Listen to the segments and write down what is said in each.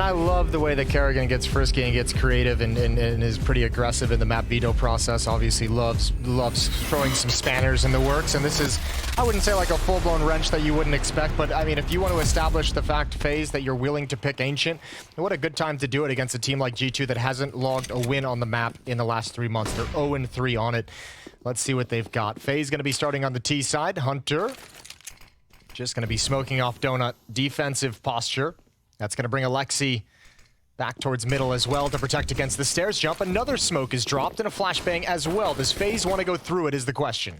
I love the way that Kerrigan gets frisky and gets creative and is pretty aggressive in the map veto process. Obviously loves throwing some spanners in the works, and this is, I wouldn't say like a full-blown wrench that you wouldn't expect, but I mean, if you want to establish the fact, Faze, that you're willing to pick Ancient, what a good time to do it against a team like G2 that hasn't logged a win on the map in the last 3 months. They're 0-3 on it. Let's see what they've got. Faze going to be starting on the T side. Hunter just going to be smoking off Donut. Defensive posture. That's going to bring Alexi back towards middle as well to protect against the stairs jump. Another smoke is dropped and a flashbang as well. Does Faze want to go through it is the question.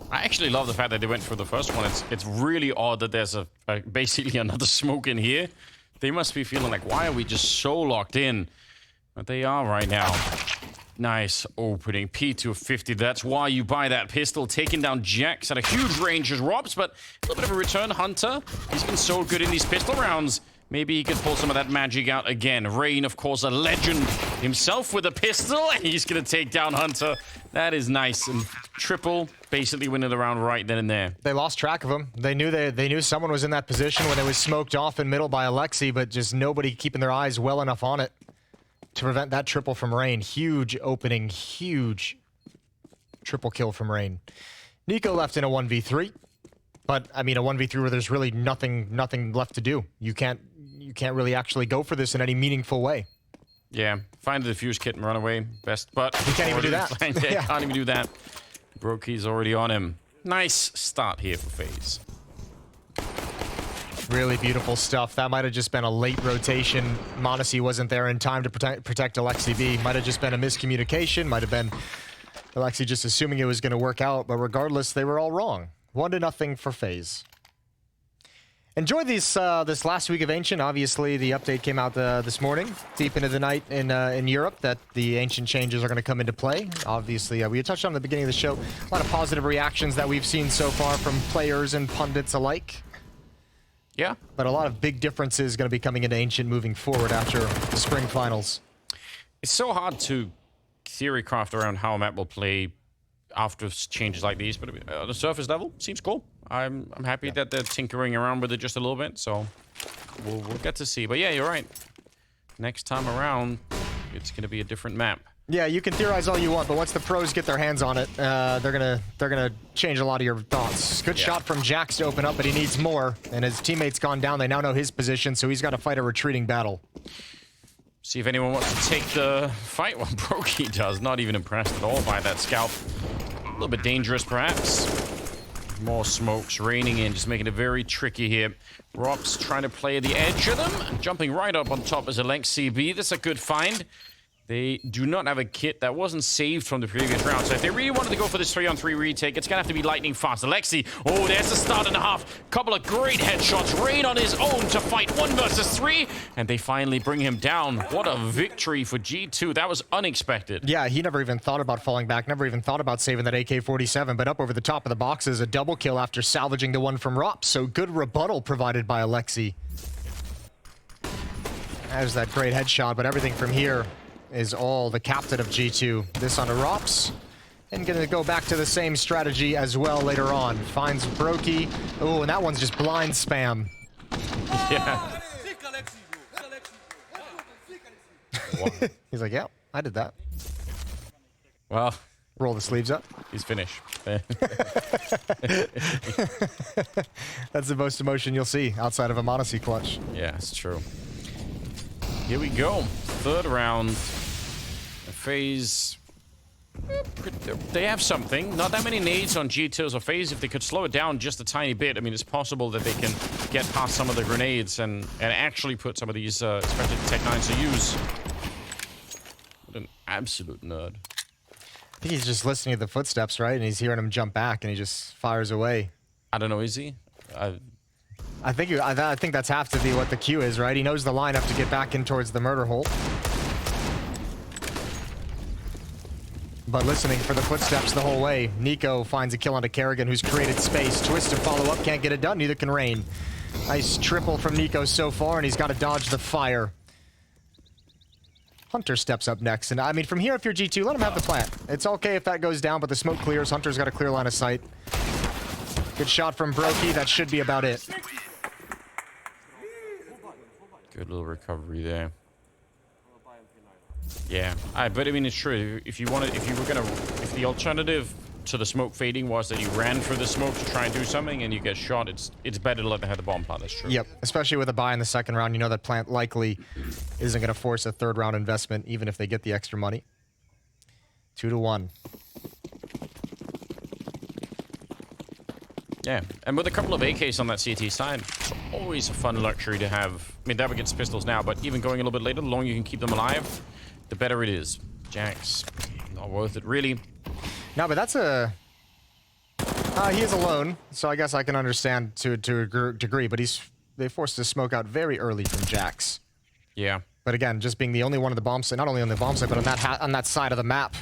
I actually love the fact that they went for the first one. It's really odd that there's basically another smoke in here. They must be feeling like, why are we just so locked in? But they are right now. Nice opening. P250. That's why you buy that pistol. Taking down Jax at a huge range as Robs, but a little bit of a return. Hunter, he's been so good in these pistol rounds. Maybe he could pull some of that magic out again. Rain, of course, a legend himself with a pistol. He's going to take down Hunter. That is nice. And triple, basically winning the round right then and there. They lost track of him. They knew someone was in that position when it was smoked off in middle by Alexi, but just nobody keeping their eyes well enough on it to prevent that triple from Rain. Huge opening, huge triple kill from Rain. Nico left in a 1v3, but I mean a 1v3 where there's really nothing left to do. You can't really actually go for this in any meaningful way. Yeah, find the defuse kit and run away. Best, but he can't even do that. Yeah, can't even do that. Brokey's already on him. Nice start here for Faze. Really beautiful stuff. That might have just been a late rotation. Monacy wasn't there in time to protect Alexi B. Might have just been a miscommunication. Might have been Alexi just assuming it was going to work out. But regardless, they were all wrong. 1-0 for Faze. Enjoyed this last week of Ancient. Obviously, the update came out this morning, deep into the night in Europe, that the Ancient changes are going to come into play. Obviously, we had touched on at the beginning of the show, a lot of positive reactions that we've seen so far from players and pundits alike. Yeah. But a lot of big differences going to be coming into Ancient moving forward after the spring finals. It's so hard to theory craft around how a map will play after changes like these, but on the surface level, seems cool. I'm happy that they're tinkering around with it just a little bit, so we'll get to see. But yeah, you're right. Next time around, it's going to be a different map. Yeah, you can theorize all you want, but once the pros get their hands on it, they're gonna change a lot of your thoughts. Good shot from Jax to open up, but he needs more. And his teammate's gone down. They now know his position, so he's got to fight a retreating battle. See if anyone wants to take the fight. Well, Brokey does. Not even impressed at all by that scalp. A little bit dangerous, perhaps. More smokes raining in, just making it very tricky here. Rob's trying to play the edge of them. Jumping right up on top as a Length CB. That's a good find. They do not have a kit that wasn't saved from the previous round. So if they really wanted to go for this 3-on-3 retake, it's going to have to be lightning fast. Alexi, oh, there's the start and a half. Couple of great headshots. Rain on his own to fight 1 versus 3. And they finally bring him down. What a victory for G2. That was unexpected. Yeah, he never even thought about falling back. Never even thought about saving that AK-47. But up over the top of the boxes, a double kill after salvaging the one from Rops. So good rebuttal provided by Alexi. There's that great headshot, but everything from here is all the captain of G2. This on a Rops. And gonna go back to the same strategy as well later on. Finds Brokey. Oh, and that one's just blind spam. Yeah. He's like, yeah, I did that. Well, roll the sleeves up. He's finished. That's the most emotion you'll see outside of a Monacy clutch. Yeah, it's true. Here we go. Third round. Faze. They have something. Not that many nades on G2 or Faze. If they could slow it down just a tiny bit, I mean, it's possible that they can get past some of the grenades and actually put some of these, especially the Tech 9s to use. What an absolute nerd. I think he's just listening to the footsteps, right? And he's hearing him jump back, and he just fires away. I don't know, is he? I think that's have to be what the cue is, right? He knows the lineup to get back in towards the murder hole. But listening for the footsteps the whole way. Nico finds a kill onto Kerrigan, who's created space. Twist to follow up, can't get it done, neither can Rain. Nice triple from Nico so far, and he's got to dodge the fire. Hunter steps up next, and I mean, from here, if you're G2, let him have the plant. It's okay if that goes down, but the smoke clears. Hunter's got a clear line of sight. Good shot from Brokey, that should be about it. Good little recovery there. Yeah, but I mean, it's true. If the alternative to the smoke fading was that you ran through the smoke to try and do something and you get shot, it's better to let them have the bomb plant. That's true. Yep, especially with a buy in the second round. You know that plant likely isn't going to force a third round investment, even if they get the extra money. 2-1. Yeah, and with a couple of AKs on that CT side, it's always a fun luxury to have. I mean, that against pistols now, but even going a little bit later, the longer you can keep them alive, the better it is. Jax, not worth it, really. No, but that's a... he is alone, so I guess I can understand to a degree, but they forced his smoke out very early from Jax. Yeah. But again, just being the only one on the bomb site, not only on the bomb site, but on that side of the map,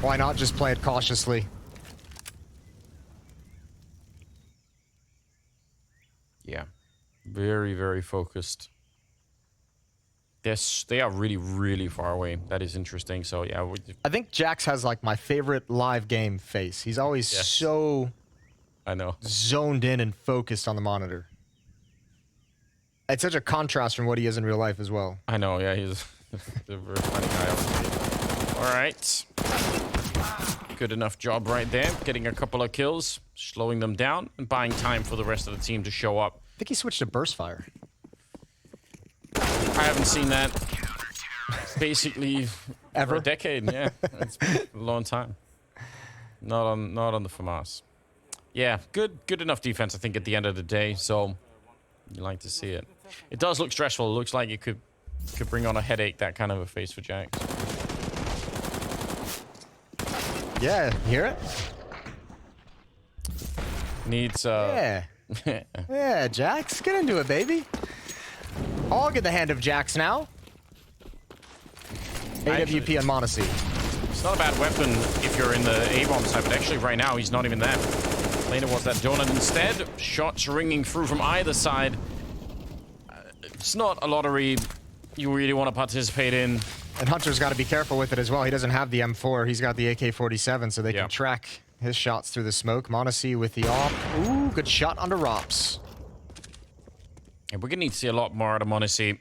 why not just play it cautiously? Yeah. Very, very focused. They are really, really far away. That is interesting. So, yeah. I think Jax has, like, my favorite live game face. He's always so... I know. Zoned in and focused on the monitor. It's such a contrast from what he is in real life as well. I know, yeah. He's a very funny guy. All right. Good enough job right there. Getting a couple of kills, slowing them down, and buying time for the rest of the team to show up. I think he switched to burst fire. I haven't seen that basically ever for a decade. Yeah, it's been a long time. Not on the FAMAS. Yeah, good enough defense, I think, at the end of the day. So you like to see it. It does look stressful. It looks like it could bring on a headache. That kind of a face for Jax. Yeah, hear it? Needs Yeah. Yeah, Jax, get into it, baby. I'll get the hand of Jax now. AWP on Monacy. It's not a bad weapon if you're in the A-bomb side, but actually right now he's not even there. Later was that donut instead. Shots ringing through from either side. It's not a lottery you really want to participate in. And Hunter's got to be careful with it as well. He doesn't have the M4. He's got the AK-47, so they can track his shots through the smoke. Monacy with the op. Ooh, good shot under Rops. Yeah, we're going to need to see a lot more out of Monacy.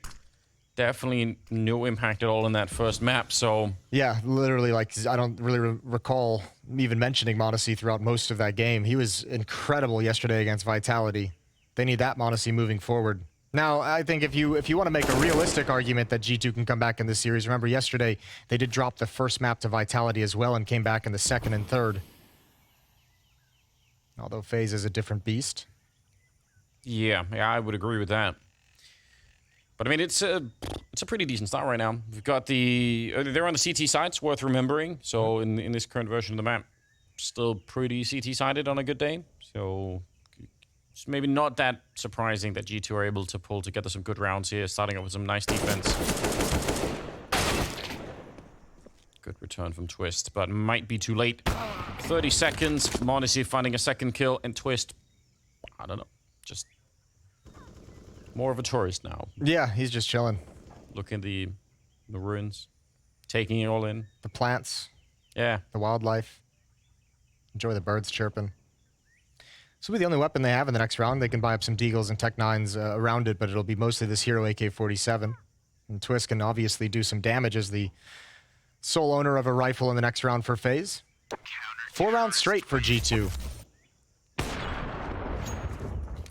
Definitely no impact at all in that first map, so... Yeah, literally, like, I don't really recall even mentioning Monacy throughout most of that game. He was incredible yesterday against Vitality. They need that Monacy moving forward. Now, I think if you want to make a realistic argument that G2 can come back in this series, remember yesterday they did drop the first map to Vitality as well and came back in the second and third. Although FaZe is a different beast. Yeah, I would agree with that. But I mean, it's a pretty decent start right now. We've got they're on the CT side, it's worth remembering. So in this current version of the map, still pretty CT sided on a good day. So it's maybe not that surprising that G2 are able to pull together some good rounds here, starting up with some nice defense. Good return from Twist, but might be too late. 30 seconds, Monacy finding a second kill, and Twist, I don't know, just more of a tourist now. Yeah, he's just chilling. Looking at the ruins, taking it all in. The plants. Yeah. The wildlife. Enjoy the birds chirping. This will be the only weapon they have in the next round. They can buy up some Deagles and Tech 9s around it, but it'll be mostly this hero AK-47. And Twist can obviously do some damage as the sole owner of a rifle in the next round for FaZe. 4 rounds straight for G2.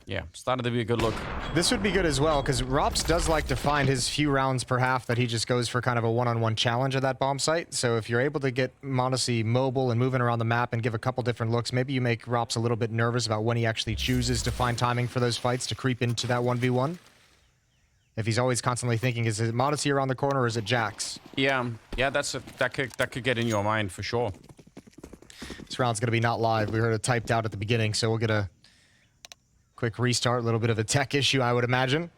Yeah, started to be a good look. This would be good as well, because Rops does like to find his few rounds per half that he just goes for kind of a one-on-one challenge at that bomb site. So if you're able to get Monacy mobile and moving around the map and give a couple different looks, maybe you make Rops a little bit nervous about when he actually chooses to find timing for those fights to creep into that 1v1. If he's always constantly thinking, is it Monacy around the corner or is it Jax? Yeah, that could get in your mind for sure. This round's going to be not live. We heard it typed out at the beginning, so we'll get a quick restart, a little bit of a tech issue, I would imagine.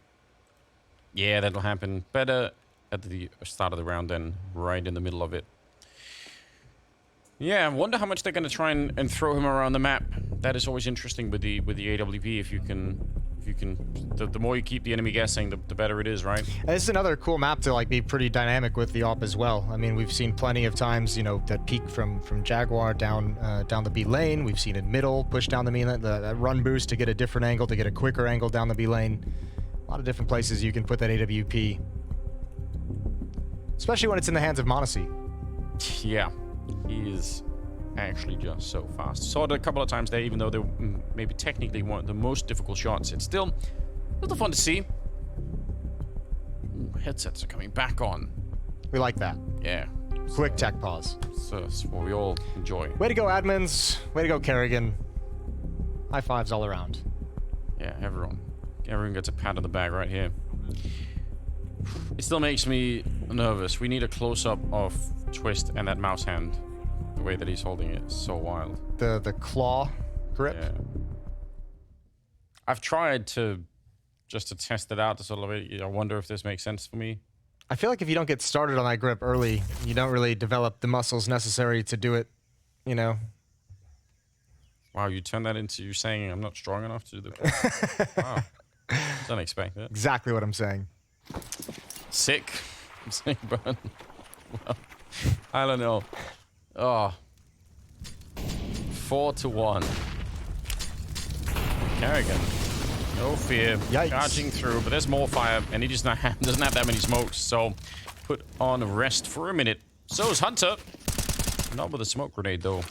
Yeah, that'll happen better at the start of the round than right in the middle of it. Yeah, I wonder how much they're going to try and throw him around the map. That is always interesting with the AWP. If you can, the more you keep the enemy guessing, the better it is, right? And this is another cool map to like be pretty dynamic with the op as well. I mean, we've seen plenty of times, you know, that peak from Jaguar down the B lane. We've seen it middle, push down the main lane, that run boost to get a different angle, to get a quicker angle down the B lane. A lot of different places you can put that AWP. Especially when it's in the hands of Monacy. Yeah, he is actually just so fast. Saw it a couple of times there, even though they maybe technically weren't the most difficult shots. It's still a little fun to see. Ooh, headsets are coming back on. We like that. Yeah. Quick tech pause. So that's what we all enjoy. Way to go, admins. Way to go, Kerrigan. High fives all around. Yeah, everyone gets a pat on the back right here. It still makes me nervous. We need a close-up of Twist and that mouse hand. The way that he's holding it is so wild. The claw grip. Yeah. I've tried to test it out to sort of, I wonder if this makes sense for me. I feel like if you don't get started on that grip early, you don't really develop the muscles necessary to do it, you know. Wow, you turned that into you saying I'm not strong enough to do the Wow. Don't expect it. Exactly what I'm saying. Sick. Sick burn. Well, I don't know. Oh. 4-1. Kerrigan. No fear. Yikes. Charging through, but there's more fire, and he just doesn't have that many smokes, so put on rest for a minute. So is Hunter. Not with a smoke grenade, though.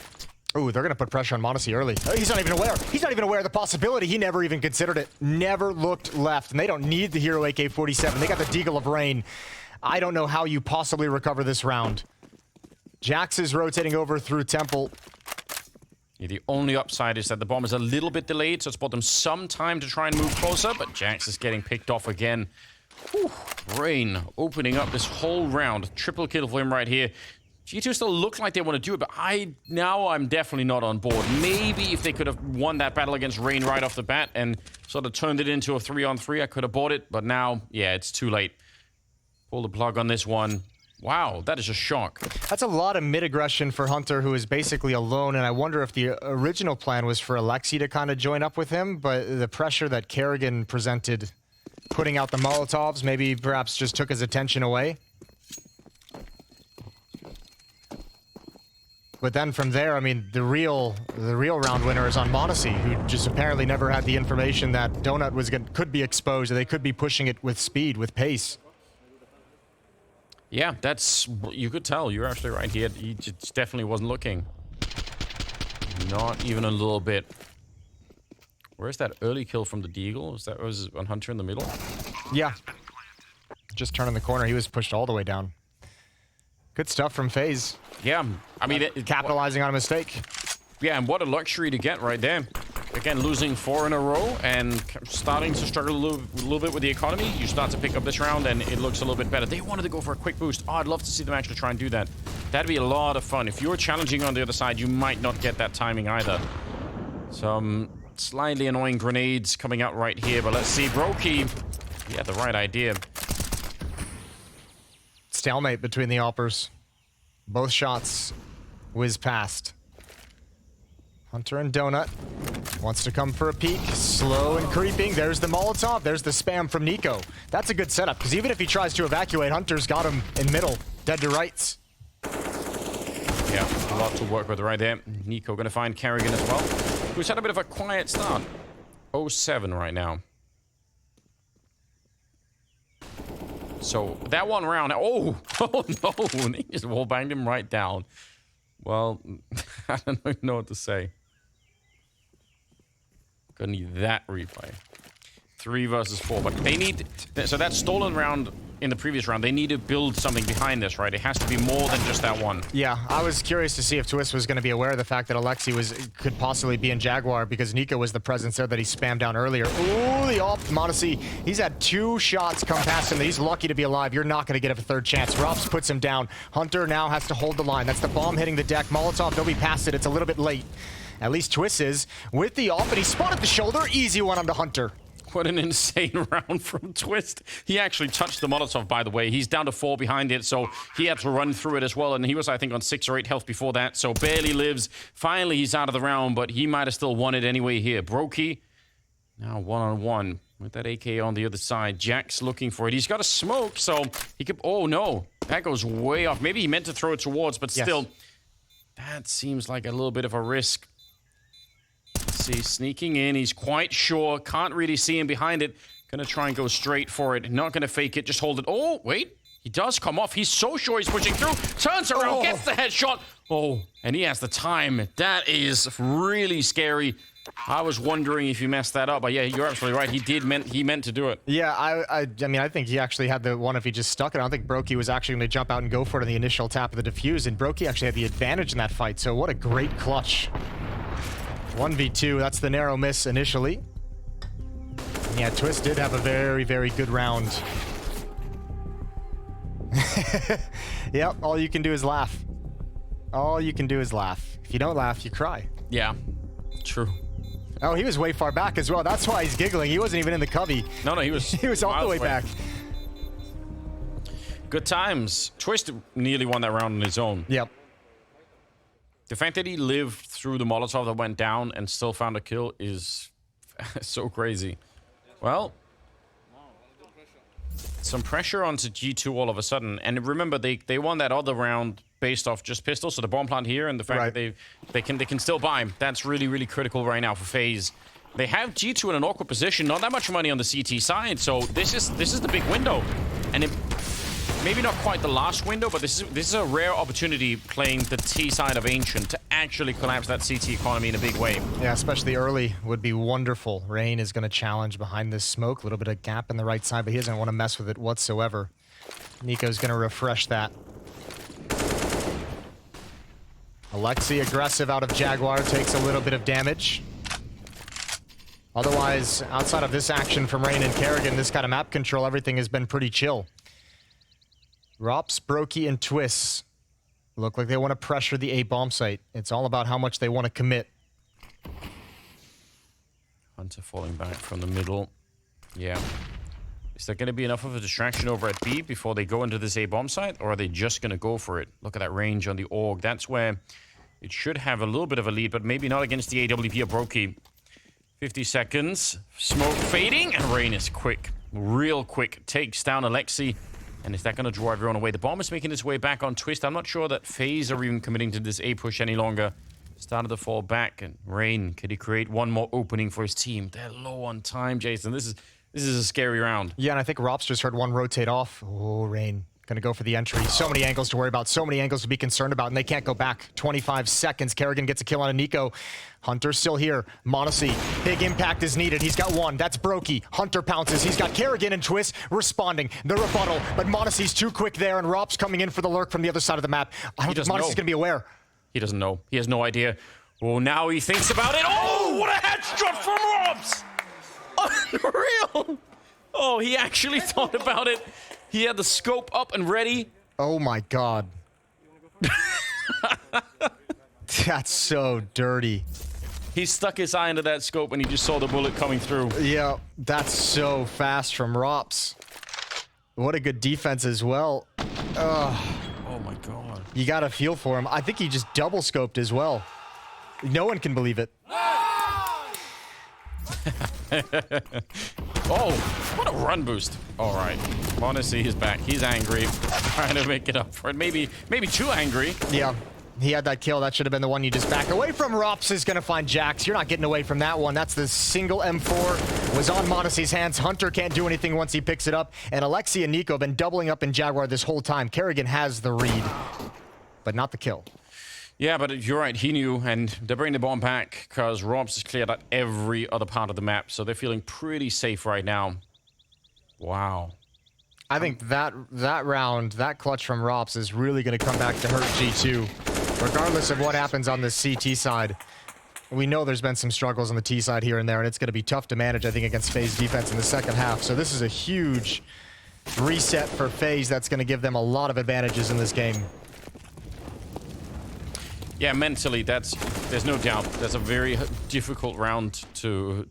Ooh, they're going to put pressure on Monacy early. Oh, he's not even aware. He's not even aware of the possibility. He never even considered it. Never looked left. And they don't need the Hero AK-47. They got the Deagle of Rain. I don't know how you possibly recover this round. Jax is rotating over through Temple. Yeah, the only upside is that the bomb is a little bit delayed, so it's bought them some time to try and move closer, but Jax is getting picked off again. Whew. Rain opening up this whole round. Triple kill for him right here. G2 still look like they want to do it, but I'm definitely not on board. Maybe if they could have won that battle against Rain right off the bat and sort of turned it into a 3-on-3, I could have bought it, but now, yeah, it's too late. Pull the plug on this one. Wow, that is a shock. That's a lot of mid-aggression for Hunter, who is basically alone, and I wonder if the original plan was for Alexi to kind of join up with him, but the pressure that Kerrigan presented, putting out the Molotovs, maybe perhaps just took his attention away. But then from there, I mean, the real round winner is on Monacy, who just apparently never had the information that Donut could be exposed, or they could be pushing it with speed, with pace. Yeah, you could tell. You're actually right. He just definitely wasn't looking. Not even a little bit. Where's that early kill from the Deagle? Was on Hunter in the middle? Yeah. Just turning the corner. He was pushed all the way down. Good stuff from FaZe. Yeah, I mean... capitalizing on a mistake. Yeah, and what a luxury to get right there. Again, losing 4 in a row and starting to struggle a little bit with the economy. You start to pick up this round and it looks a little bit better. They wanted to go for a quick boost. Oh, I'd love to see them actually try and do that. That'd be a lot of fun. If you're challenging on the other side, you might not get that timing either. Some slightly annoying grenades coming out right here, but let's see. Brokey, he had the right idea. Stalemate between the Alpers. Both shots whiz past. Hunter and Donut wants to come for a peek. Slow and creeping. There's the Molotov. There's the spam from Nico. That's a good setup, because even if he tries to evacuate, Hunter's got him in middle. Dead to rights. Yeah, a lot to work with right there. Nico going to find Kerrigan as well, who's had a bit of a quiet start. 0-7 right now. So that one round, oh no, he just wall banged him right down. Well, I don't even know what to say. Gonna need that replay. 3 versus 4, but they need, so that stolen round in the previous round, they need to build something behind this, right? It has to be more than just that one. Yeah, I was curious to see if Twist was going to be aware of the fact that Alexi could possibly be in Jaguar, because Nico was the presence there that he spammed down earlier. Ooh, the off, Monacy, he's had 2 shots come past him. He's lucky to be alive. You're not going to get a 3rd chance. Robs puts him down. Hunter now has to hold the line. That's the bomb hitting the deck. Molotov, they'll be past it. It's a little bit late. At least Twist is with the off, and he spotted the shoulder. Easy one onto Hunter. What an insane round from Twist. He actually touched the Molotov, by the way. He's down to 4 behind it, so he had to run through it as well. And he was, I think, on 6 or 8 health before that, so barely lives. Finally, he's out of the round, but he might have still won it anyway here. Brokey, now 1-on-1 with that AK on the other side. Jack's looking for it. He's got a smoke, so he could... Oh, no. That goes way off. Maybe he meant to throw it towards, but still, yes. That seems like a little bit of a risk. See, sneaking in. He's quite sure. Can't really see him behind it. Gonna try and go straight for it. Not gonna fake it, just hold it. Oh, wait. He does come off. He's so sure he's pushing through. Turns around, gets the headshot. Oh, and he has the time. That is really scary. I was wondering if you messed that up, but yeah, you're absolutely right. He meant to do it. Yeah, I mean, I think he actually had the one if he just stuck it. I don't think Brokey was actually going to jump out and go for it in the initial tap of the defuse, and Brokey actually had the advantage in that fight, so what a great clutch. 1v2, that's the narrow miss initially. Yeah, Twist did have a very, very good round. Yep, all you can do is laugh. All you can do is laugh. If you don't laugh, you cry. Yeah, true. Oh, he was way far back as well. That's why he's giggling. He wasn't even in the cubby. No, he was he was all the way back. Good times. Twist nearly won that round on his own. Yep. The fact that he lived through the Molotov that went down and still found a kill is so crazy. Well, some pressure onto G2 all of a sudden. And remember, they won that other round based off just pistols, so the bomb plant here and the fact that they can still buy him. That's really, really critical right now for FaZe. They have G2 in an awkward position, not that much money on the CT side, so this is the big window. And maybe not quite the last window, but this is a rare opportunity playing the T side of Ancient to actually collapse that CT economy in a big way. Yeah, especially early would be wonderful. Rain is going to challenge behind this smoke, a little bit of gap in the right side, but he doesn't want to mess with it whatsoever. Nico's going to refresh that. Alexi aggressive out of Jaguar, takes a little bit of damage. Otherwise, outside of this action from Rain and Kerrigan, this kind of map control, everything has been pretty chill. Rops, Brokey, and Twists look like they want to pressure the A bomb site. It's all about how much they want to commit. Hunter falling back from the middle. Yeah. Is there going to be enough of a distraction over at B before they go into this A bomb site? Or are they just going to go for it? Look at that range on the AUG. That's where it should have a little bit of a lead, but maybe not against the AWP or Brokey. 50 seconds. Smoke fading. And Rain is quick. Real quick. Takes down Alexi. And is that going to draw everyone away? The bomb is making its way back on Twist. I'm not sure that FaZe are even committing to this A push any longer. Started to fall back. And Rain, could he create one more opening for his team? They're low on time, Jason. This is a scary round. Yeah, and I think Rops just heard one rotate off. Oh, Rain. Gonna go for the entry. So many angles to worry about. So many angles to be concerned about, and they can't go back. 25 seconds. Kerrigan gets a kill on a Nico. Hunter's still here. Monacy. Big impact is needed. He's got one. That's Brokey. Hunter pounces. He's got Kerrigan and Twist responding. The rebuttal, but Monacy's too quick there, and Rops coming in for the lurk from the other side of the map. I don't think Monacy's gonna be aware. He doesn't know. He has no idea. Well, now he thinks about it. Oh, what a headshot from Rops! Unreal! Oh, he actually thought about it. He had the scope up and ready. Oh my god. That's so dirty. He stuck his eye into that scope and he just saw the bullet coming through. Yeah, that's so fast from Rops. What a good defense as well. Ugh. Oh my god. You gotta feel for him. I think he just double scoped as well. No one can believe it. Oh, what a run boost. All right. Monacy is back. He's angry. Trying to make it up for it. Maybe too angry. Yeah. He had that kill. That should have been the one you just back away from. Rops is going to find Jax. You're not getting away from that one. That's the single M4. Was on Monacy's hands. Hunter can't do anything once he picks it up. And Alexi and Nico have been doubling up in Jaguar this whole time. Kerrigan has the read, but not the kill. Yeah, but you're right. He knew, and they're bringing the bomb back because Robs has cleared out every other part of the map, so they're feeling pretty safe right now. Wow. I think that round, that clutch from Rops is really going to come back to hurt G2, regardless of what happens on the CT side. We know there's been some struggles on the T side here and there, and it's going to be tough to manage, I think, against FaZe defense in the second half. So this is a huge reset for FaZe that's going to give them a lot of advantages in this game. Yeah, mentally, there's no doubt. That's a very difficult round to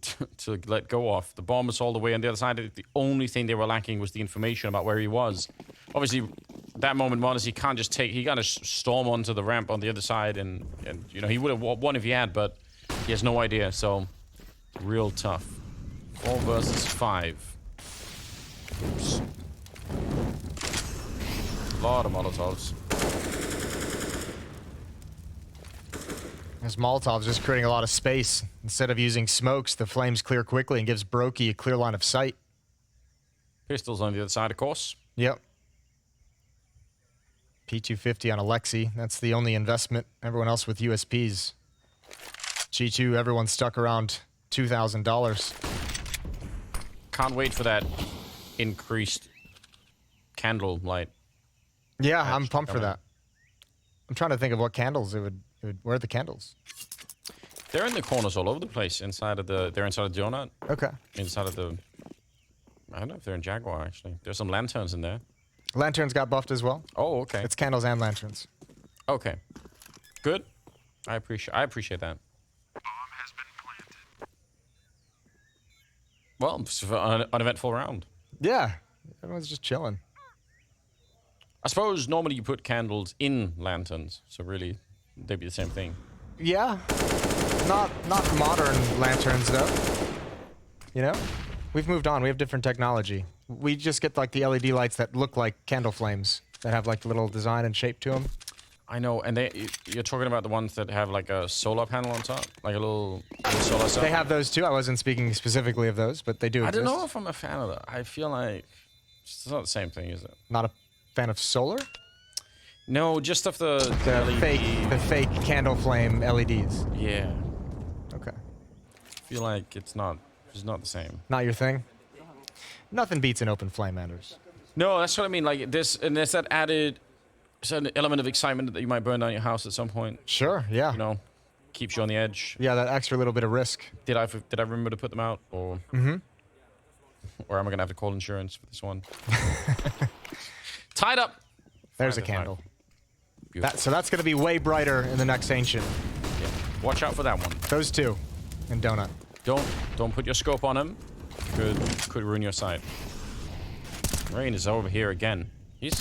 let go of. The bomb was all the way on the other side. The only thing they were lacking was the information about where he was. Obviously, that moment, Monacy can't just take. He got to storm onto the ramp on the other side, and you know he would have won if he had, but he has no idea. So, real tough. 4 versus 5. Oops. A lot of Molotovs. This Molotov's just creating a lot of space. Instead of using smokes, the flames clear quickly and gives Brokey a clear line of sight. Pistols on the other side, of course. Yep. P250 on Alexi. That's the only investment. Everyone else with USPs. G2, everyone's stuck around $2,000. Can't wait for that increased candle light. Yeah, I'm pumped for that. I'm trying to think of what candles it would where are the candles? They're in the corners all over the place. They're inside of the donut. Okay. Inside of the... I don't know if they're in Jaguar, actually. There's some lanterns in there. Lanterns got buffed as well. Oh, okay. It's candles and lanterns. Okay. Good. I appreciate that. Well, it's an uneventful round. Yeah. Everyone's just chilling. I suppose normally you put candles in lanterns, so really they'd be the same thing. Yeah. Not modern lanterns though. You know? We've moved on. We have different technology. We just get like the LED lights that look like candle flames that have like little design and shape to them. I know, and you're talking about the ones that have like a solar panel on top, like a little solar cell. They have those too. I wasn't speaking specifically of those, but they do exist. I don't know if I'm a fan of that. I feel like it's not the same thing, is it? Not a fan of solar? No, just of the LED. The fake candle flame LEDs. Yeah. Okay. I feel like it's not the same. Not your thing? Nothing beats an open flame, Anders. No, that's what I mean. Like this, and there's that added certain element of excitement that you might burn down your house at some point. Sure, yeah. You know, keeps you on the edge. Yeah, that extra little bit of risk. Did I remember to put them out, or or am I gonna have to call insurance for this one? Tied up. There's a candle. Beautiful. So that's gonna be way brighter in the next Ancient. Yeah. Watch out for that one. Those two, and Donut. Don't put your scope on him. Could ruin your sight. Rain is over here again. He's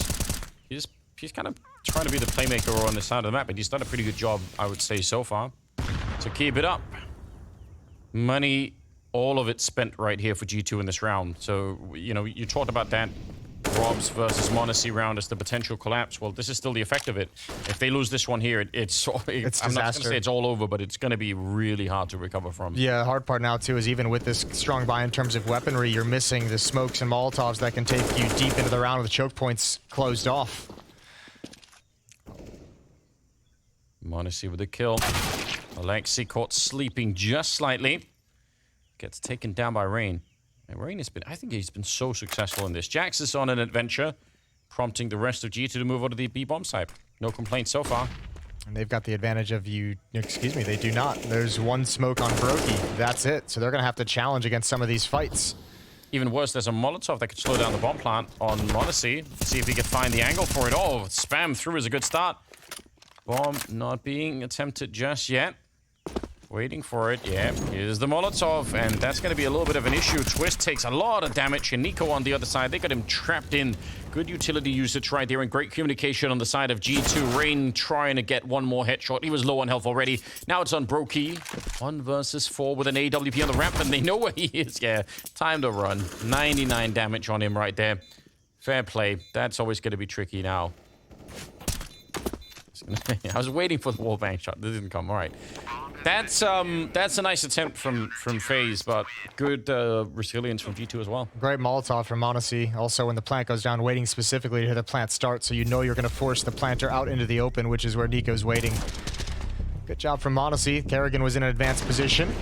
kind of trying to be the playmaker on this side of the map, but he's done a pretty good job, I would say, so far. So keep it up. Money, all of it spent right here for G2 in this round. So, you know, you talked about that Robs versus Monacy round as the potential collapse. Well, this is still the effect of it. If they lose this one here, it's I'm not going to say it's all over, but it's going to be really hard to recover from. Yeah, the hard part now, too, is even with this strong buy in terms of weaponry, you're missing the smokes and Molotovs that can take you deep into the round with the choke points closed off. Monacy with a kill. Alexi caught sleeping just slightly. Gets taken down by Rain. And Rain has been, I think he's been so successful in this. Jax is on an adventure, prompting the rest of G2 to move over to the B bomb site. No complaints so far. And they've got the advantage of you, excuse me, they do not. There's one smoke on Brokey. That's it. So they're going to have to challenge against some of these fights. Even worse, there's a Molotov that could slow down the bomb plant on Monacy. See if he can find the angle for it. Oh, spam through is a good start. Bomb not being attempted just yet. Waiting for it. Yeah, here's the Molotov, and that's going to be a little bit of an issue. Twist takes a lot of damage, and Nico on the other side, they got him trapped in. Good utility usage right there, and great communication on the side of G2. Rain trying to get one more headshot. He was low on health already. Now it's on Brokey. 1 versus 4 with an AWP on the ramp, and they know where he is. Yeah, time to run. 99 damage on him right there. Fair play. That's always going to be tricky now. I was waiting for the wallbang shot. This didn't come. All right. That's a nice attempt from Faze, but good resilience from G2 as well. Great Molotov from Monacy. Also, when the plant goes down, waiting specifically to hear the plant start, so you know you're going to force the planter out into the open, which is where Nico's waiting. Good job from Monacy. Kerrigan was in an advanced position.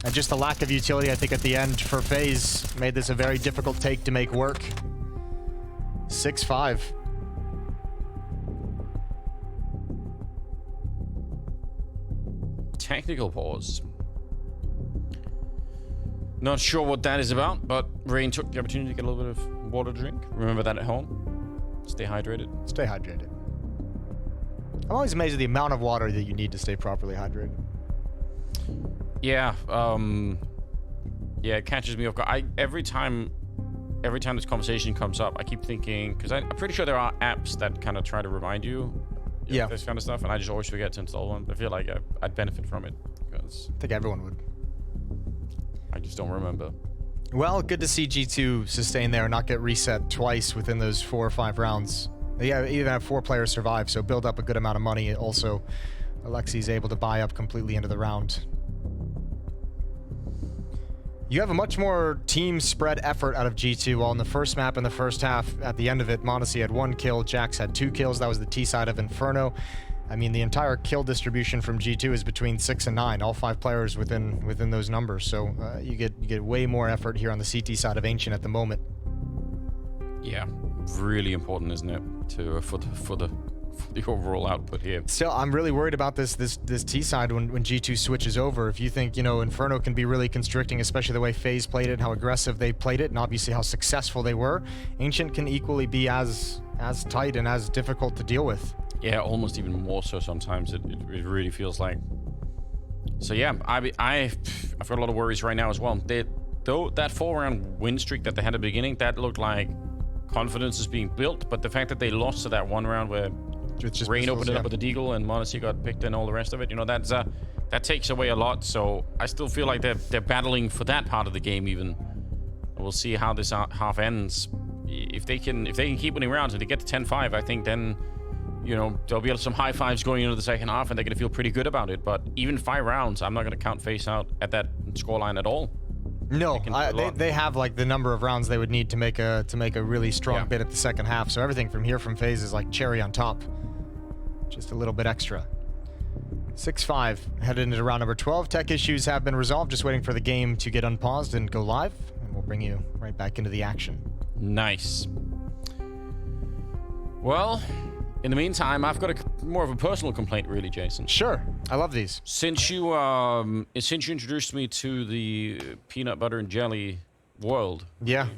And just the lack of utility, I think, at the end for Faze made this a very difficult take to make work. 6-5. Technical pause. Not sure what that is about, but Rain took the opportunity to get a little bit of water to drink. Remember that at home. Stay hydrated. Stay hydrated. I'm always amazed at the amount of water that you need to stay properly hydrated. Yeah, yeah, it catches me off guard. Every time this conversation comes up, I keep thinking, because I'm pretty sure there are apps that kind of try to remind you. Yeah. This kind of stuff, and I just always forget to install one. I feel like I'd benefit from it, because I think everyone would. I just don't remember. Well, good to see G2 sustain there and not get reset twice within those 4 or 5 rounds. Yeah, even have 4 players survive, so build up a good amount of money. Also, Alexi's able to buy up completely into the round. You have a much more team spread effort out of G2, while in the first map in the first half, at the end of it, Monacy had 1 kill, Jax had 2 kills. That was the T side of Inferno. I mean, the entire kill distribution from G2 is between 6 and 9, all 5 players within those numbers. So you get way more effort here on the CT side of Ancient at the moment. Yeah, really important, isn't it, to for the overall output here. Still, I'm really worried about this T side when G2 switches over. If you think, you know, Inferno can be really constricting, especially the way FaZe played it, how aggressive they played it, and obviously how successful they were, Ancient can equally be as tight and as difficult to deal with. Yeah, almost even more so sometimes. It really feels like. So yeah, I've got a lot of worries right now as well. Though that 4-round win streak that they had at the beginning, that looked like confidence is being built, but the fact that they lost to that 1 round where Rain opened it up with the Deagle and Monacy got picked and all the rest of it, you know, that takes away a lot. So I still feel like they're battling for that part of the game even. We'll see how this half ends. If they can keep winning rounds and they get to 10-5, I think then, you know, there'll be some high fives going into the second half and they're going to feel pretty good about it. But even 5 rounds, I'm not going to count FaZe out at that scoreline at all. No, they have like the number of rounds they would need to make a really strong bid at the second half. So everything from here from FaZe is like cherry on top. Just a little bit extra. 6-5 headed into round number 12. Tech issues have been resolved. Just waiting for the game to get unpaused and go live. And we'll bring you right back into the action. Nice. Well, in the meantime, I've got more of a personal complaint, really, Jason. Sure, I love these. Since you introduced me to the peanut butter and jelly world, yeah,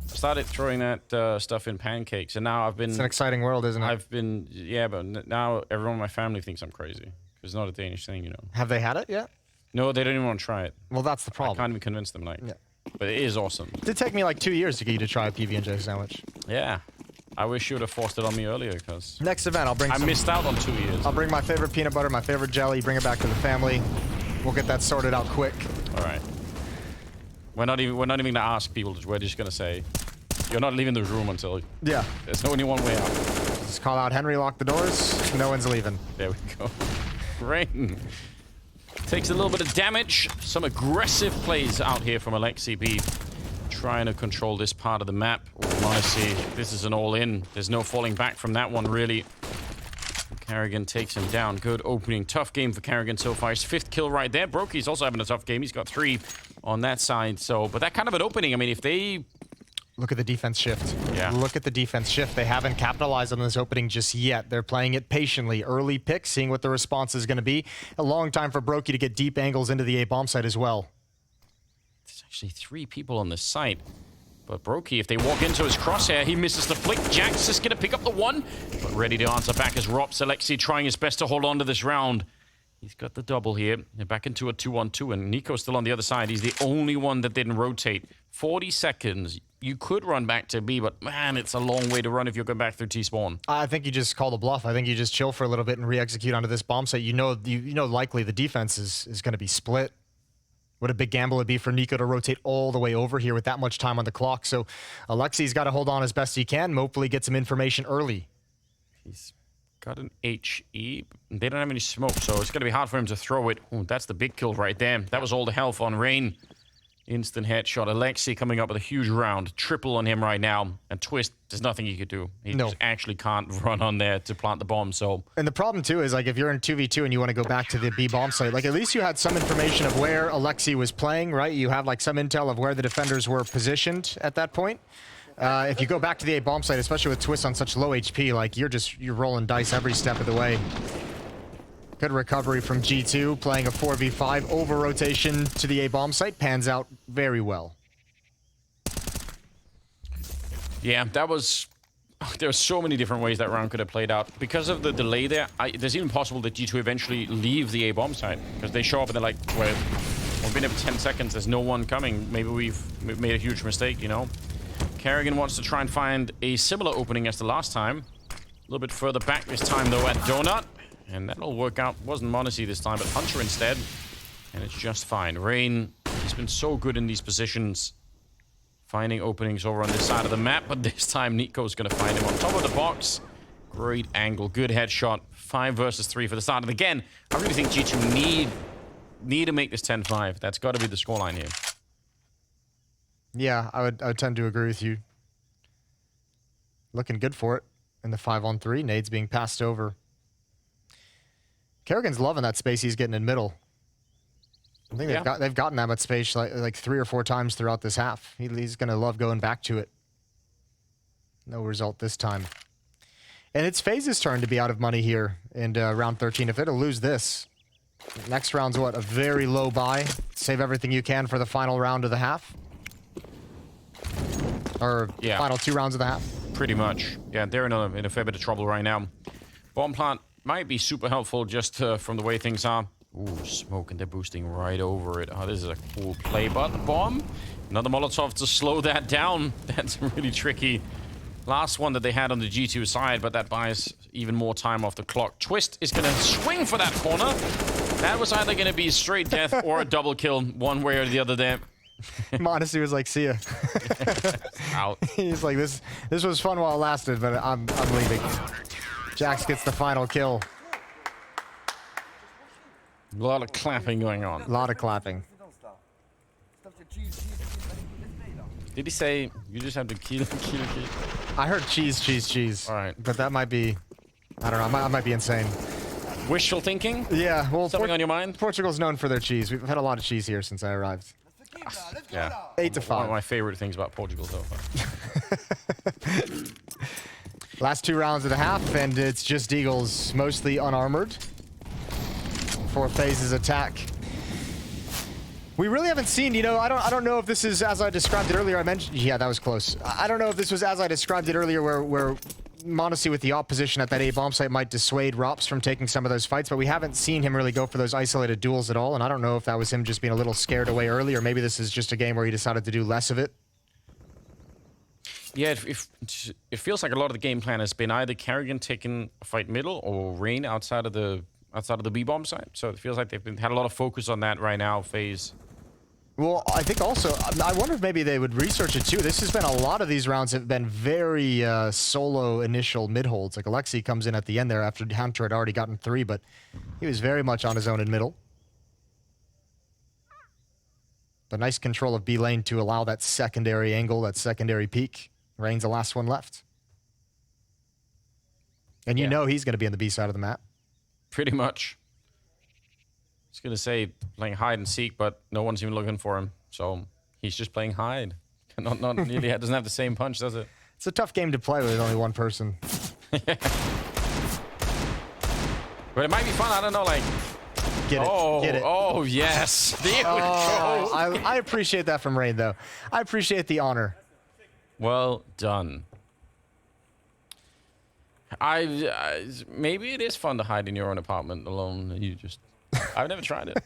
I started throwing that stuff in pancakes, and now I've been. It's an exciting world, isn't it? Yeah, but now everyone in my family thinks I'm crazy. It's not a Danish thing, you know. Have they had it yet? No, they don't even want to try it. Well, that's the problem. I can't even convince them, like. Yeah. But it is awesome. It did take me like 2 years to get you to try a PB&J sandwich. Yeah. I wish you would have forced it on me earlier, because... Next event, I'll bring I missed out on 2 years. I'll bring my favorite peanut butter, my favorite jelly, bring it back to the family. We'll get that sorted out quick. All right. We're not even going to ask people. We're just going to say, you're not leaving the room until... Yeah. There's only one way out. Just call out Henry, lock the doors. No one's leaving. There we go. Rain. Takes a little bit of damage. Some aggressive plays out here from Alexi B. Trying to control this part of the map. Monacy, this is an all-in. There's no falling back from that one, really. Carrigan takes him down. Good opening. Tough game for Carrigan so far. His 5th kill right there. Brokey's also having a tough game. He's got 3 on that side. So, but that kind of an opening. I mean, if they... Look at the defense shift. Yeah. Look at the defense shift. They haven't capitalized on this opening just yet. They're playing it patiently. Early pick, seeing what the response is going to be. A long time for Brokey to get deep angles into the A-bomb site as well. There's actually 3 people on this site. But Brokey, if they walk into his crosshair, he misses the flick. Jax is going to pick up the 1. But ready to answer back as Rops. Alexi trying his best to hold on to this round. He's got the double here. They're back into a 2-on-2. And Nico's still on the other side. He's the only one that didn't rotate. 40 seconds. You could run back to B, but man, it's a long way to run if you're going back through T-spawn. I think you just call the bluff. I think you just chill for a little bit and re-execute onto this bomb site. You know likely the defense is going to be split. What a big gamble it'd be for Nico to rotate all the way over here with that much time on the clock. So Alexi's got to hold on as best he can. Hopefully get some information early. He's got an HE. They don't have any smoke, so it's going to be hard for him to throw it. Ooh, that's the big kill right there. That was all the health on Rain. Instant headshot. Alexi coming up with a huge round. Triple on him right now. And Twist, there's nothing he could do. He just actually can't run on there to plant the bomb, so... And the problem, too, is, like, if you're in 2v2 and you want to go back to the B bomb site, like, at least you had some information of where Alexi was playing, right? You have, like, some intel of where the defenders were positioned at that point. If you go back to the A bomb site, especially with Twist on such low HP, like, you're rolling dice every step of the way. Good recovery from G2, playing a 4v5 over rotation to the A-bomb site. Pans out very well. Yeah, that was... There are so many different ways that round could have played out. Because of the delay there, there's even possible that G2 eventually leave the A-bomb site. Because they show up and they're like, well, we've been here for 10 seconds, there's no one coming. Maybe we've made a huge mistake, you know? Kerrigan wants to try and find a similar opening as the last time. A little bit further back this time, though, at Donut. And that'll work out. Wasn't Monacy this time, but Hunter instead. And it's just fine. Rain, he's been so good in these positions. Finding openings over on this side of the map. But this time, Nico's going to find him on top of the box. Great angle. Good headshot. 5 versus 3 for the start. And again, I really think G2 need to make this 10-5. That's got to be the scoreline here. Yeah, I would tend to agree with you. Looking good for it in the 5-on-3. Nades being passed over. Kerrigan's loving that space he's getting in middle. I think they've gotten that much space like 3 or 4 times throughout this half. He's going to love going back to it. No result this time. And it's Faze's turn to be out of money here in round 13. If it'll lose this, next round's what? A very low buy. Save everything you can for the final round of the half. Or final 2 rounds of the half. Pretty much. Yeah, they're in a fair bit of trouble right now. Bomb plant might be super helpful just from the way things are. Ooh, smoke, and they're boosting right over it. Oh, this is a cool play, but the bomb. Another Molotov to slow that down. That's really tricky. Last one that they had on the G2 side, but that buys even more time off the clock. Twist is going to swing for that corner. That was either going to be straight death or a double kill, one way or the other there. Modesty was like, see ya. Out. He's like, this was fun while it lasted, but I'm leaving. Jax gets the final kill. A lot of clapping going on. A lot of clapping. Did he say you just have to kill? I heard cheese. All right. But that might be, I don't know, I might be insane. Wishful thinking? Yeah, well, something on your mind? Portugal's known for their cheese. We've had a lot of cheese here since I arrived. Yeah. 8-5. One of my favorite things about Portugal, though. Last 2 rounds of the half, and it's just Eagles, mostly unarmored. For Faze's attack. We really haven't seen, you know, I don't know if this is as I described it earlier. I mentioned, yeah, that was close. I don't know if this was as I described it earlier, where Modesty with the opposition at that A bomb site might dissuade Rops from taking some of those fights, but we haven't seen him really go for those isolated duels at all, and I don't know if that was him just being a little scared away early, or maybe this is just a game where he decided to do less of it. Yeah, it feels like a lot of the game plan has been either Kerrigan taking a fight middle or Rain outside of the B bomb site. So it feels like they've had a lot of focus on that right now. Faze. Well, I think also, I wonder if maybe they would research it too. This has been a lot of these rounds have been very solo initial mid holds. Like Alexi comes in at the end there after Hunter had already gotten 3, but he was very much on his own in middle. But nice control of B lane to allow that secondary angle, that secondary peek. Rain's the last one left. And you know he's going to be on the B side of the map. Pretty much. I was going to say playing hide and seek, but no one's even looking for him. So he's just playing hide. Not really, doesn't have the same punch, does it? It's a tough game to play with only one person. But it might be fun. I don't know, like... Get it. Oh, yes. There we go. I appreciate that from Rain, though. I appreciate the honor. Well done. Maybe it is fun to hide in your own apartment alone. You just... I've never tried it.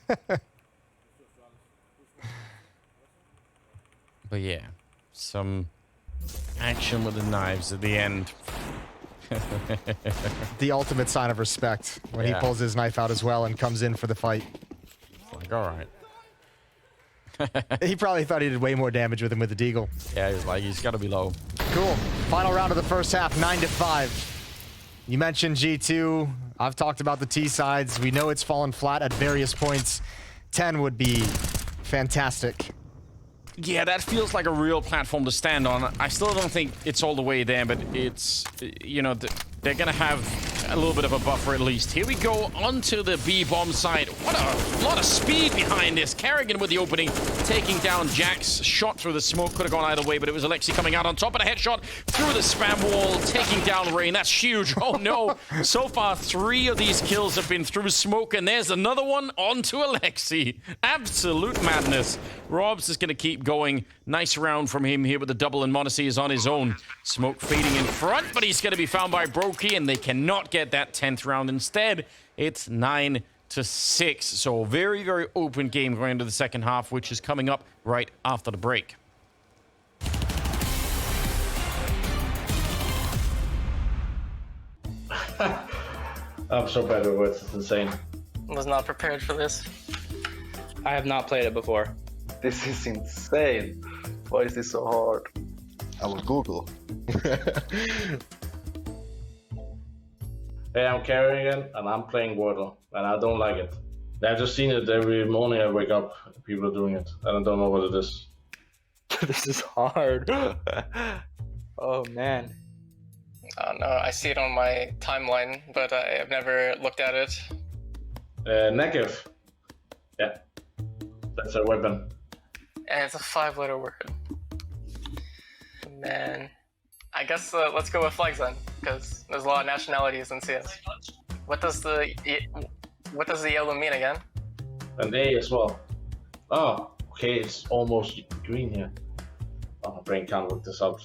But yeah, some action with the knives at the end. The ultimate sign of respect when he pulls his knife out as well and comes in for the fight. Like, all right. He probably thought he did way more damage with him with the deagle. Yeah, he was like, he's got to be low. Cool. Final round of the first half, 9-5. You mentioned G2. I've talked about the T sides. We know it's fallen flat at various points. 10 would be fantastic. Yeah, that feels like a real platform to stand on. I still don't think it's all the way there, but it's, you know, they're going to have a little bit of a buffer at least. Here we go onto the B-bomb side. What a lot of speed behind this. Kerrigan with the opening, taking down Jax. Shot through the smoke. Could have gone either way, but it was Alexi coming out on top of the headshot through the spam wall, taking down Rain. That's huge. Oh, no. So far, 3 of these kills have been through smoke, and there's another one onto Alexi. Absolute madness. Robs is going to keep going. Nice round from him here with the double, and Modesty is on his own. Smoke fading in front, but he's going to be found by Brokey, and they cannot get that 10th round. Instead, it's 9-6. So very, very open game going into the second half, which is coming up right after the break. I'm so bad with words, it's insane. Was not prepared for this. I have not played it before. This is insane. Why is this so hard? I will Google. Hey, I'm Kerrigan and I'm playing Wordle, and I don't like it. I've just seen it every morning I wake up. People are doing it, and I don't know what it is. This is hard. Oh man. No, I see it on my timeline, but I have never looked at it. Negev. Yeah. That's a weapon. And it's a 5-letter word. Man. I guess let's go with flags then, because there's a lot of nationalities in CS. What does the yellow mean again? An A as well. Oh, okay, it's almost green here. Oh, my brain can't look this up.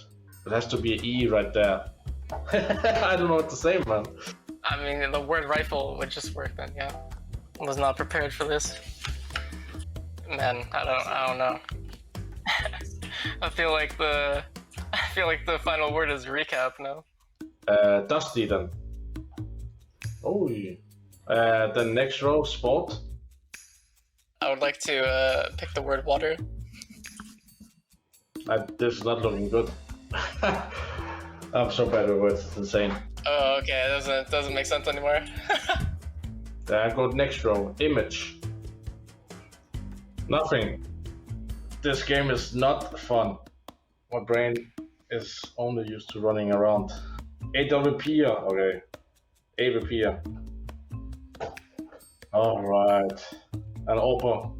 It has to be an E right there. I don't know what to say, man. I mean, the word rifle would just work then, yeah. I was not prepared for this. Man, I don't know. I feel like the final word is recap now. Dusty then. Oh, the next row, sport. I would like to pick the word water. This is not looking good. I'm so bad with words, it's insane. Oh, okay, it doesn't make sense anymore. Go next row, image. Nothing. This game is not fun. My brain is only used to running around. AWP, okay. AWP. Alright. An opera.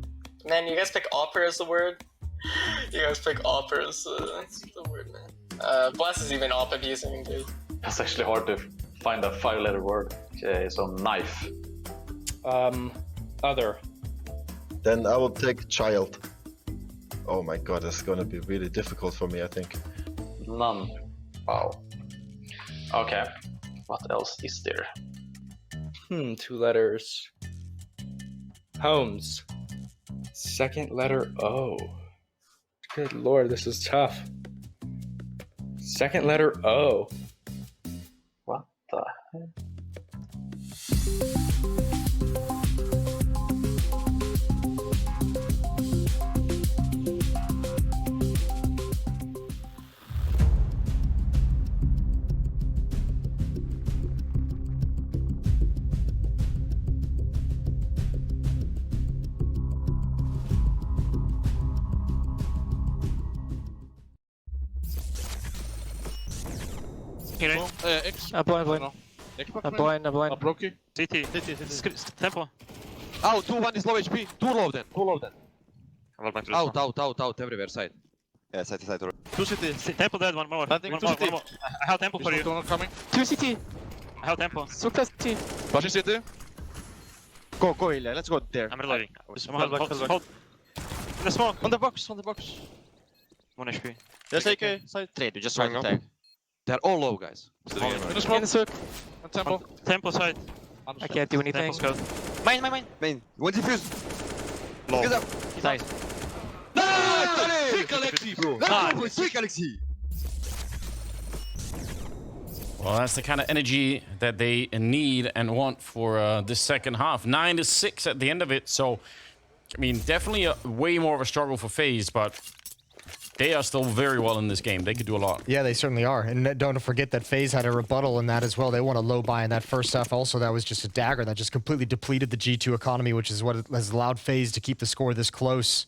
Man, you guys pick opera as the word? You guys pick opera as the word, man. Blast is even op abusing, dude. It's actually hard to find a 5-letter word. Okay, so knife. Other. Then I will take child. Oh my god, it's gonna be really difficult for me, I think. None. Wow. Okay. What else is there? 2 letters. Homes. Second letter O. Good lord, this is tough. Second letter O. What the heck? X. Blind. Blind. Brokey. CT. Tempo. Out, 2-1 is low HP. 2 low then. Out, everywhere side. Yeah, side. 2 CT. Tempo dead, one more. Planting, One 2 more, CT. one more. I have tempo for you. Coming. 2 CT. I have tempo. Super CT. Pushing city. Go, Ilya. Let's go there. I'm reloading. Hold back. Hold. In the smoke. On the box. 1 HP. Yes, AK. Side. Trade, you just try to tag. They're all low, guys. In the smoke. Tempo. Tempo side. I can't do anything. Tempo's good. Main. One defuse. Low. Get up. Nice. Sick, Alexi, bro. Nice. Sick, Alexi. Well, that's the kind of energy that they need and want for this second half. 9-6 at the end of it. So, I mean, definitely way more of a struggle for FaZe, but they are still very well in this game. They could do a lot. Yeah, they certainly are. And don't forget that FaZe had a rebuttal in that as well. They won a low buy in that first half. Also, that was just a dagger that just completely depleted the G2 economy, which is what has allowed FaZe to keep the score this close.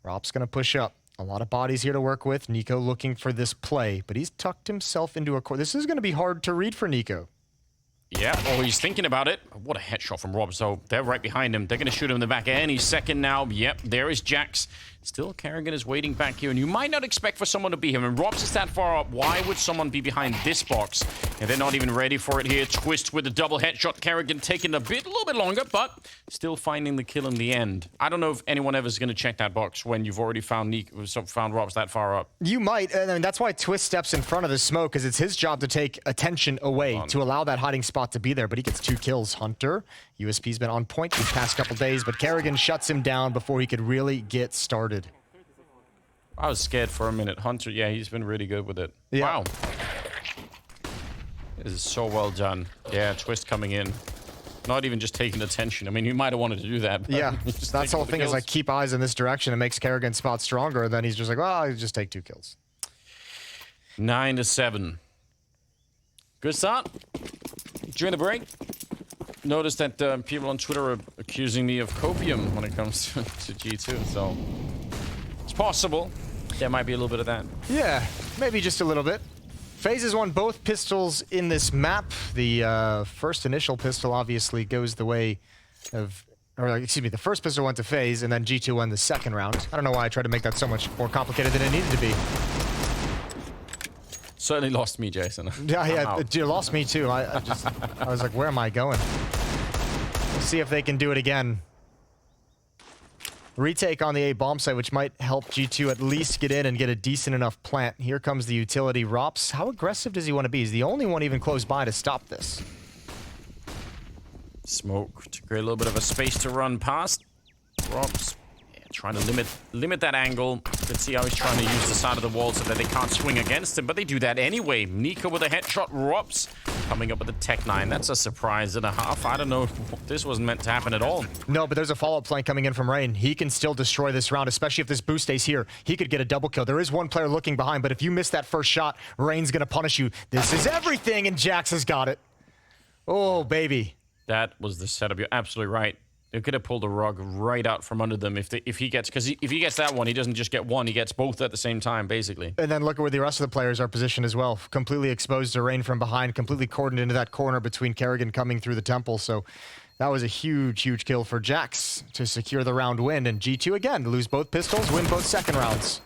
Rop's going to push up. A lot of bodies here to work with. Nico looking for this play, but he's tucked himself into a corner. This is going to be hard to read for Nico. Yeah, well, he's thinking about it. What a headshot from Rob. So they're right behind him. They're going to shoot him in the back any second now. Yep, there is Jax. Still, Kerrigan is waiting back here, and you might not expect for someone to be him. And Rob's is that far up. Why would someone be behind this box? And they're not even ready for it here. Twist with a double headshot. Kerrigan taking a little bit longer, but still finding the kill in the end. I don't know if anyone ever is going to check that box when you've already found Rob's that far up. You might, and that's why Twist steps in front of the smoke, because it's his job to take attention away, to allow that hiding spot to be there, but he gets 2 kills. Hunter, USP's been on point these past couple days, but Kerrigan shuts him down before he could really get started. I was scared for a minute. Hunter, yeah, he's been really good with it. Yeah. Wow. This is so well done. Yeah, Twist coming in. Not even just taking attention. I mean, you might have wanted to do that. Yeah, that's the whole thing is like keep eyes in this direction. It makes Kerrigan's spot stronger, and then he's just like, well, I'll just take 2 kills. 9-7. Good start. During the break, noticed that people on Twitter are accusing me of copium when it comes to G2, so it's possible. There might be a little bit of that. Yeah, maybe just a little bit. FaZe has won both pistols in this map. The first initial pistol obviously goes the way of, or excuse me, the first pistol went to FaZe, and then G2 won the second round. I don't know why I tried to make that so much more complicated than it needed to be. Certainly lost me, Jason. Yeah, you lost me too. I was like, where am I going? Let's see if they can do it again. Retake on the A bomb site, which might help G2 at least get in and get a decent enough plant. Here comes the utility. Rops, how aggressive does he want to be? He's the only one even close by to stop this. Smoke to create a little bit of a space to run past. Rops, yeah, trying to limit that angle. Let's see how he's trying to use the side of the wall so that they can't swing against him, but they do that anyway. Nico with a headshot. Rops coming up with a Tech 9. That's a surprise and a half. I don't know. This wasn't meant to happen at all. No, but there's a follow-up flank coming in from Rain. He can still destroy this round, especially if this boost stays here. He could get a double kill. There is one player looking behind, but if you miss that first shot, Rain's going to punish you. This is everything, and Jax has got it. Oh, baby. That was the setup. You're absolutely right. They could have pulled the rug right out from under them if he gets, because if he gets that one, he doesn't just get one, he gets both at the same time, basically. And then look at where the rest of the players are positioned as well. Completely exposed to Rain from behind, completely cordoned into that corner between Kerrigan coming through the temple. So that was a huge, huge kill for Jax to secure the round win. And G2 again, lose both pistols, win both second rounds.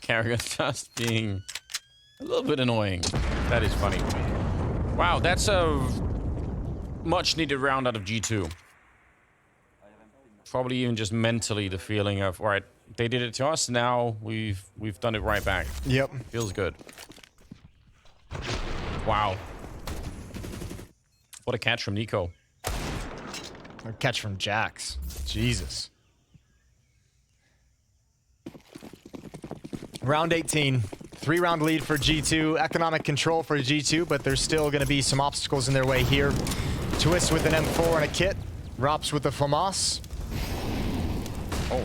Kerrigan just being a little bit annoying. That is funny. Wow, that's a much needed round out of G2. Probably even just mentally the feeling of, all right, they did it to us, now we've done it right back. Yep. Feels good. Wow. What a catch from Nico. A catch from Jax. Jesus. Round 18. 3-round lead for G2. Economic control for G2, but there's still going to be some obstacles in their way here. Twist with an M4 and a kit. Rops with the FAMAS. Oh,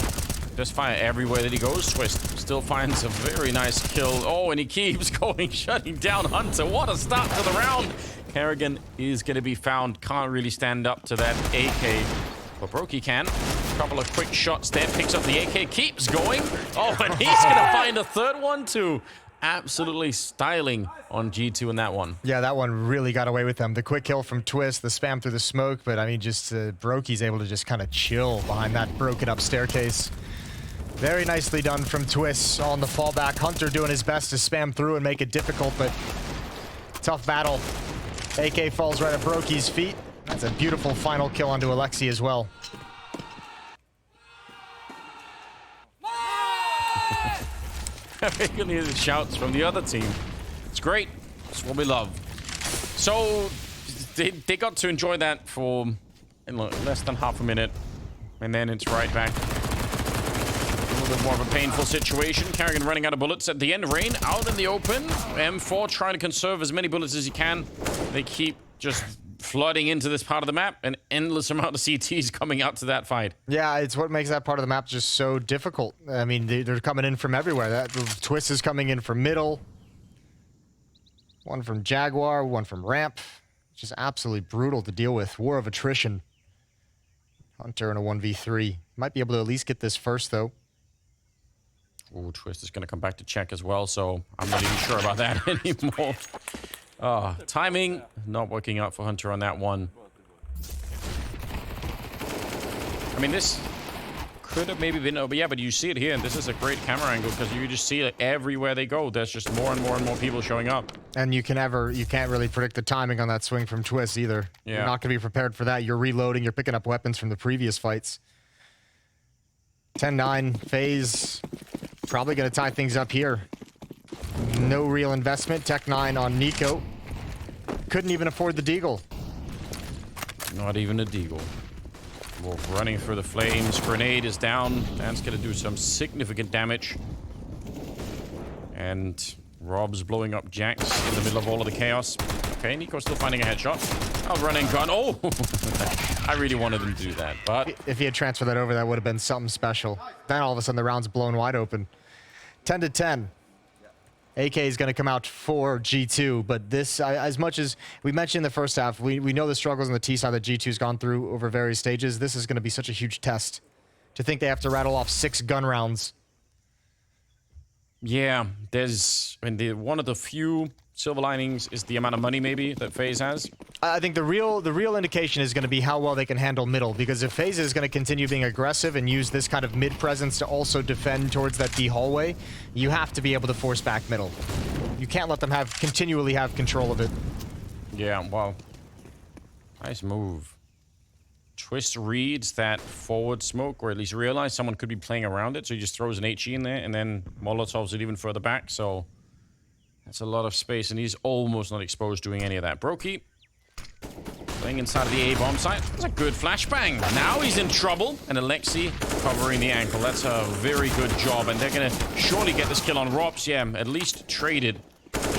just fire everywhere that he goes. Twist still finds a very nice kill. Oh, and he keeps going, shutting down Hunter. What a start to the round. Kerrigan is going to be found. Can't really stand up to that AK. But Brokey can. A couple of quick shots there. Picks up the AK. Keeps going. Oh, and he's going to find a third one too. Absolutely styling on G2 in that one. Yeah, that one really got away with them. The quick kill from Twist, the spam through the smoke, but I mean, just Brokey's able to just kind of chill behind that broken up staircase. Very nicely done from Twist on the fallback. Hunter doing his best to spam through and make it difficult, but tough battle. AK falls right at Brokey's feet. That's a beautiful final kill onto Alexi as well. You can hear the shouts from the other team. It's great. It's what we love. So they got to enjoy that for less than half a minute, and then it's right back. A little bit more of a painful situation. Kerrigan running out of bullets at the end. Rain out in the open. M4 trying to conserve as many bullets as he can. They keep just flooding into this part of the map. An endless amount of CTs coming out to that fight. Yeah, it's what makes that part of the map just so difficult. I mean, they're coming in from everywhere. That Twist is coming in from middle. One from Jaguar, one from ramp. Just absolutely brutal to deal with. War of attrition. Hunter in a 1v3. Might be able to at least get this first, though. Ooh, Twist is going to come back to check as well, so I'm not even sure about that anymore. Timing not working out for Hunter on that one. I mean, this could have maybe been, but yeah, but you see it here, and this is a great camera angle because you just see it everywhere they go. There's just more and more and more people showing up. And you can't really predict the timing on that swing from Twist either. Yeah. You're not going to be prepared for that. You're reloading, you're picking up weapons from the previous fights. 10-9, FaZe probably going to tie things up here. No real investment. Tech 9 on Nico. Couldn't even afford the deagle. Not even a deagle. Wolf running through the flames. Grenade is down. That's going to do some significant damage. And Rob's blowing up Jax in the middle of all of the chaos. Okay, Nico's still finding a headshot. Oh, running gun. Oh! I really wanted him to do that, but... If he had transferred that over, that would have been something special. Then all of a sudden the round's blown wide open. 10-10. AK is going to come out for G2, but this, as much as we mentioned in the first half, we know the struggles on the T side that G2's gone through over various stages. This is going to be such a huge test to think they have to rattle off 6 gun rounds. Yeah, one of the few silver linings is the amount of money maybe that FaZe has. I think the real indication is going to be how well they can handle middle, because if FaZe is going to continue being aggressive and use this kind of mid presence to also defend towards that D hallway, you have to be able to force back middle. You can't let them continually have control of it. Yeah, well, nice move. Twist reads that forward smoke, or at least realize someone could be playing around it, so he just throws an HE in there and then Molotovs it even further back, so that's a lot of space, and he's almost not exposed doing any of that. Brokey playing inside of the A-bomb site. That's a good flashbang. Now he's in trouble, and Alexi covering the ankle. That's a very good job, and they're going to surely get this kill on Robs. Yeah, at least traded.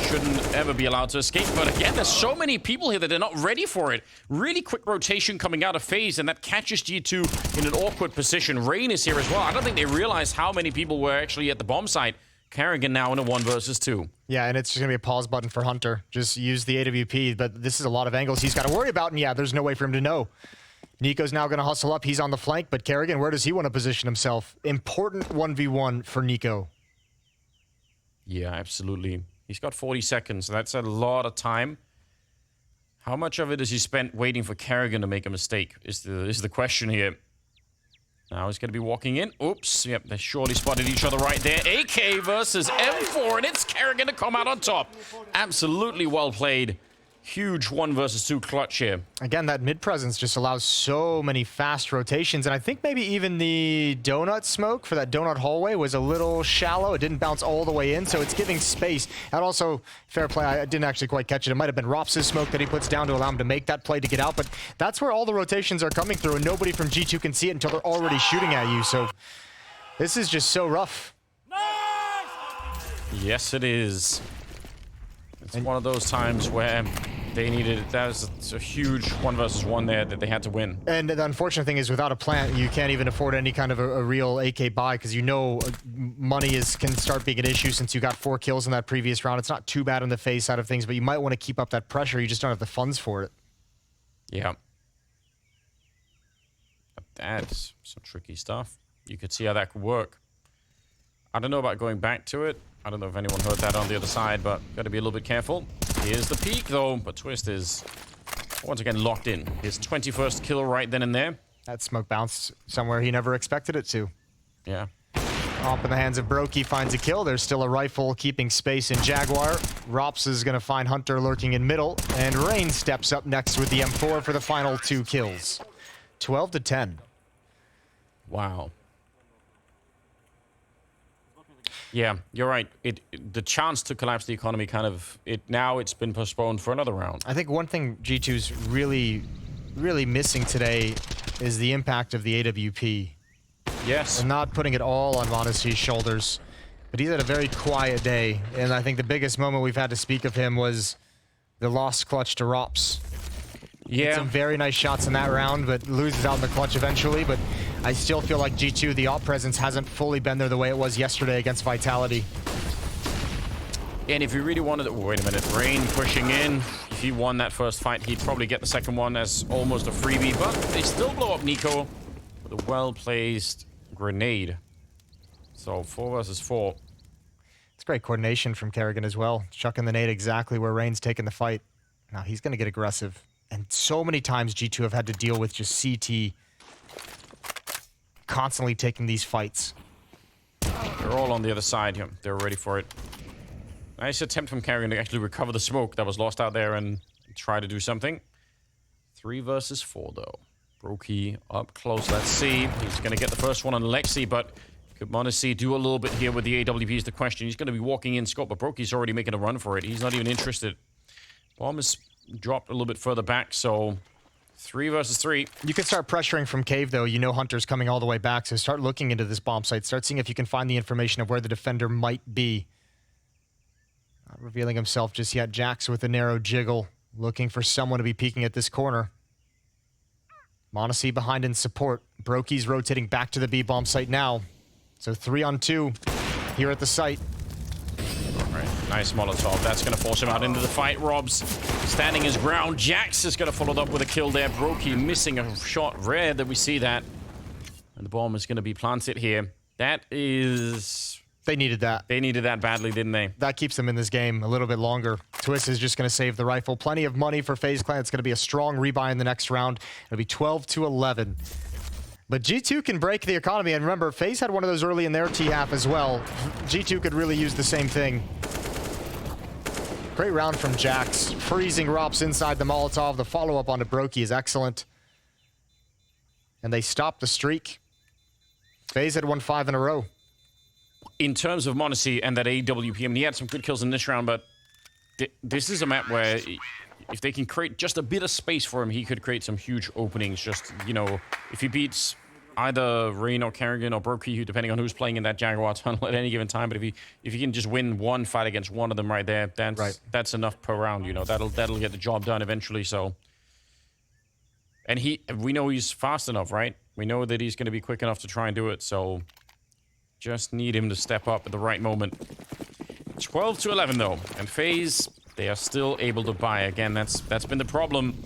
Shouldn't ever be allowed to escape. But again, there's so many people here that are not ready for it. Really quick rotation coming out of FaZe, and that catches G2 in an awkward position. Rain is here as well. I don't think they realize how many people were actually at the bomb site. Kerrigan now in a 1 versus 2. Yeah, and it's just going to be a pause button for Hunter. Just use the AWP, but this is a lot of angles he's got to worry about, and yeah, there's no way for him to know. Nico's now going to hustle up. He's on the flank, but Kerrigan, where does he want to position himself? Important 1v1 for Nico. Yeah, absolutely. He's got 40 seconds. That's a lot of time. How much of it has he spent waiting for Kerrigan to make a mistake is the question here. Now he's going to be walking in. Oops. Yep, they surely spotted each other right there. AK versus M4, and it's Kerrigan to come out on top. Absolutely well played. Huge 1 versus 2 clutch here. Again, that mid presence just allows so many fast rotations, and I think maybe even the donut smoke for that donut hallway was a little shallow. It didn't bounce all the way in, so it's giving space. And also, fair play, I didn't actually quite catch it. It might have been Rops's smoke that he puts down to allow him to make that play to get out, but that's where all the rotations are coming through, and nobody from G2 can see it until they're already shooting at you, so this is just so rough. Yes, it is. It's one of those times where they needed, that was a huge 1 versus 1 there that they had to win. And the unfortunate thing is, without a plant, you can't even afford any kind of a real AK buy, because you know money can start being an issue since you got 4 kills in that previous round. It's not too bad on the FaZe side of things, but you might want to keep up that pressure. You just don't have the funds for it. Yeah. That's some tricky stuff. You could see how that could work. I don't know about going back to it. I don't know if anyone heard that on the other side, but got to be a little bit careful. Here's the peak, though, but Twist is once again locked in. His 21st kill right then and there. That smoke bounced somewhere he never expected it to. Yeah. Up in the hands of Brokey, finds a kill. There's still a rifle keeping space in Jaguar. Rops is going to find Hunter lurking in middle, and Rain steps up next with the M4 for the final 2 kills. 12-10. Wow. Yeah, you're right. The chance to collapse the economy now it's been postponed for another round. I think one thing G2's really missing today is the impact of the AWP. Yes. And not putting it all on Monasty's shoulders. But he's had a very quiet day, and I think the biggest moment we've had to speak of him was the lost clutch to Rops. Yeah. Some very nice shots in that round, but loses out in the clutch eventually. But I still feel like G2, the AWP presence hasn't fully been there the way it was yesterday against Vitality. And if you really wanted to... Wait a minute. Rain pushing in. If he won that first fight, he'd probably get the second one as almost a freebie. But they still blow up Nico with a well-placed grenade. So 4 versus 4. It's great coordination from Kerrigan as well. Chucking the nade exactly where Rain's taking the fight. Now he's going to get aggressive. And so many times G2 have had to deal with just CT constantly taking these fights. They're all on the other side here. They're ready for it. Nice attempt from Kerrigan to actually recover the smoke that was lost out there and try to do something. 3 versus 4, though. Brokey up close. Let's see. He's going to get the first one on Lexi, but could Monacy do a little bit here with the AWP is the question. He's going to be walking in scope, but Brokey's already making a run for it. He's not even interested. Bomb is dropped a little bit further back, so 3 versus 3. You can start pressuring from cave, though. You know Hunter's coming all the way back, so start looking into this bomb site. Start seeing if you can find the information of where the defender might be. Not revealing himself just yet. Jax with a narrow jiggle, looking for someone to be peeking at this corner. Monacy behind in support. Brokey's rotating back to the B bomb site now. So 3 on 2 here at the site. Right. Nice Molotov. That's going to force him out into the fight. Robs standing his ground. Jax is going to follow up with a kill there. Brokey missing a shot. Rare that we see that. And the bomb is going to be planted here. That is... They needed that. They needed that badly, didn't they? That keeps them in this game a little bit longer. Twist is just going to save the rifle. Plenty of money for Faze Clan. It's going to be a strong rebuy in the next round. It'll be 12-11. But G2 can break the economy. And remember, Faze had one of those early in their T-half as well. G2 could really use the same thing. Great round from Jax. Freezing Rops inside the Molotov. The follow-up onto Brokey is excellent. And they stopped the streak. Faze had won 5 in a row. In terms of m0NESY and that AWPM, he had some good kills in this round, but this is a map where if they can create just a bit of space for him, he could create some huge openings. Just, you know, if he beats either Rain or Kerrigan or Brokey, depending on who's playing in that Jaguar tunnel at any given time, but if he can just win one fight against one of them right there, that's enough per round, you know. That'll get the job done eventually, so. And we know he's fast enough, right? We know that he's going to be quick enough to try and do it, so just need him to step up at the right moment. 12-11 though, and FaZe, they are still able to buy. Again, that's been the problem.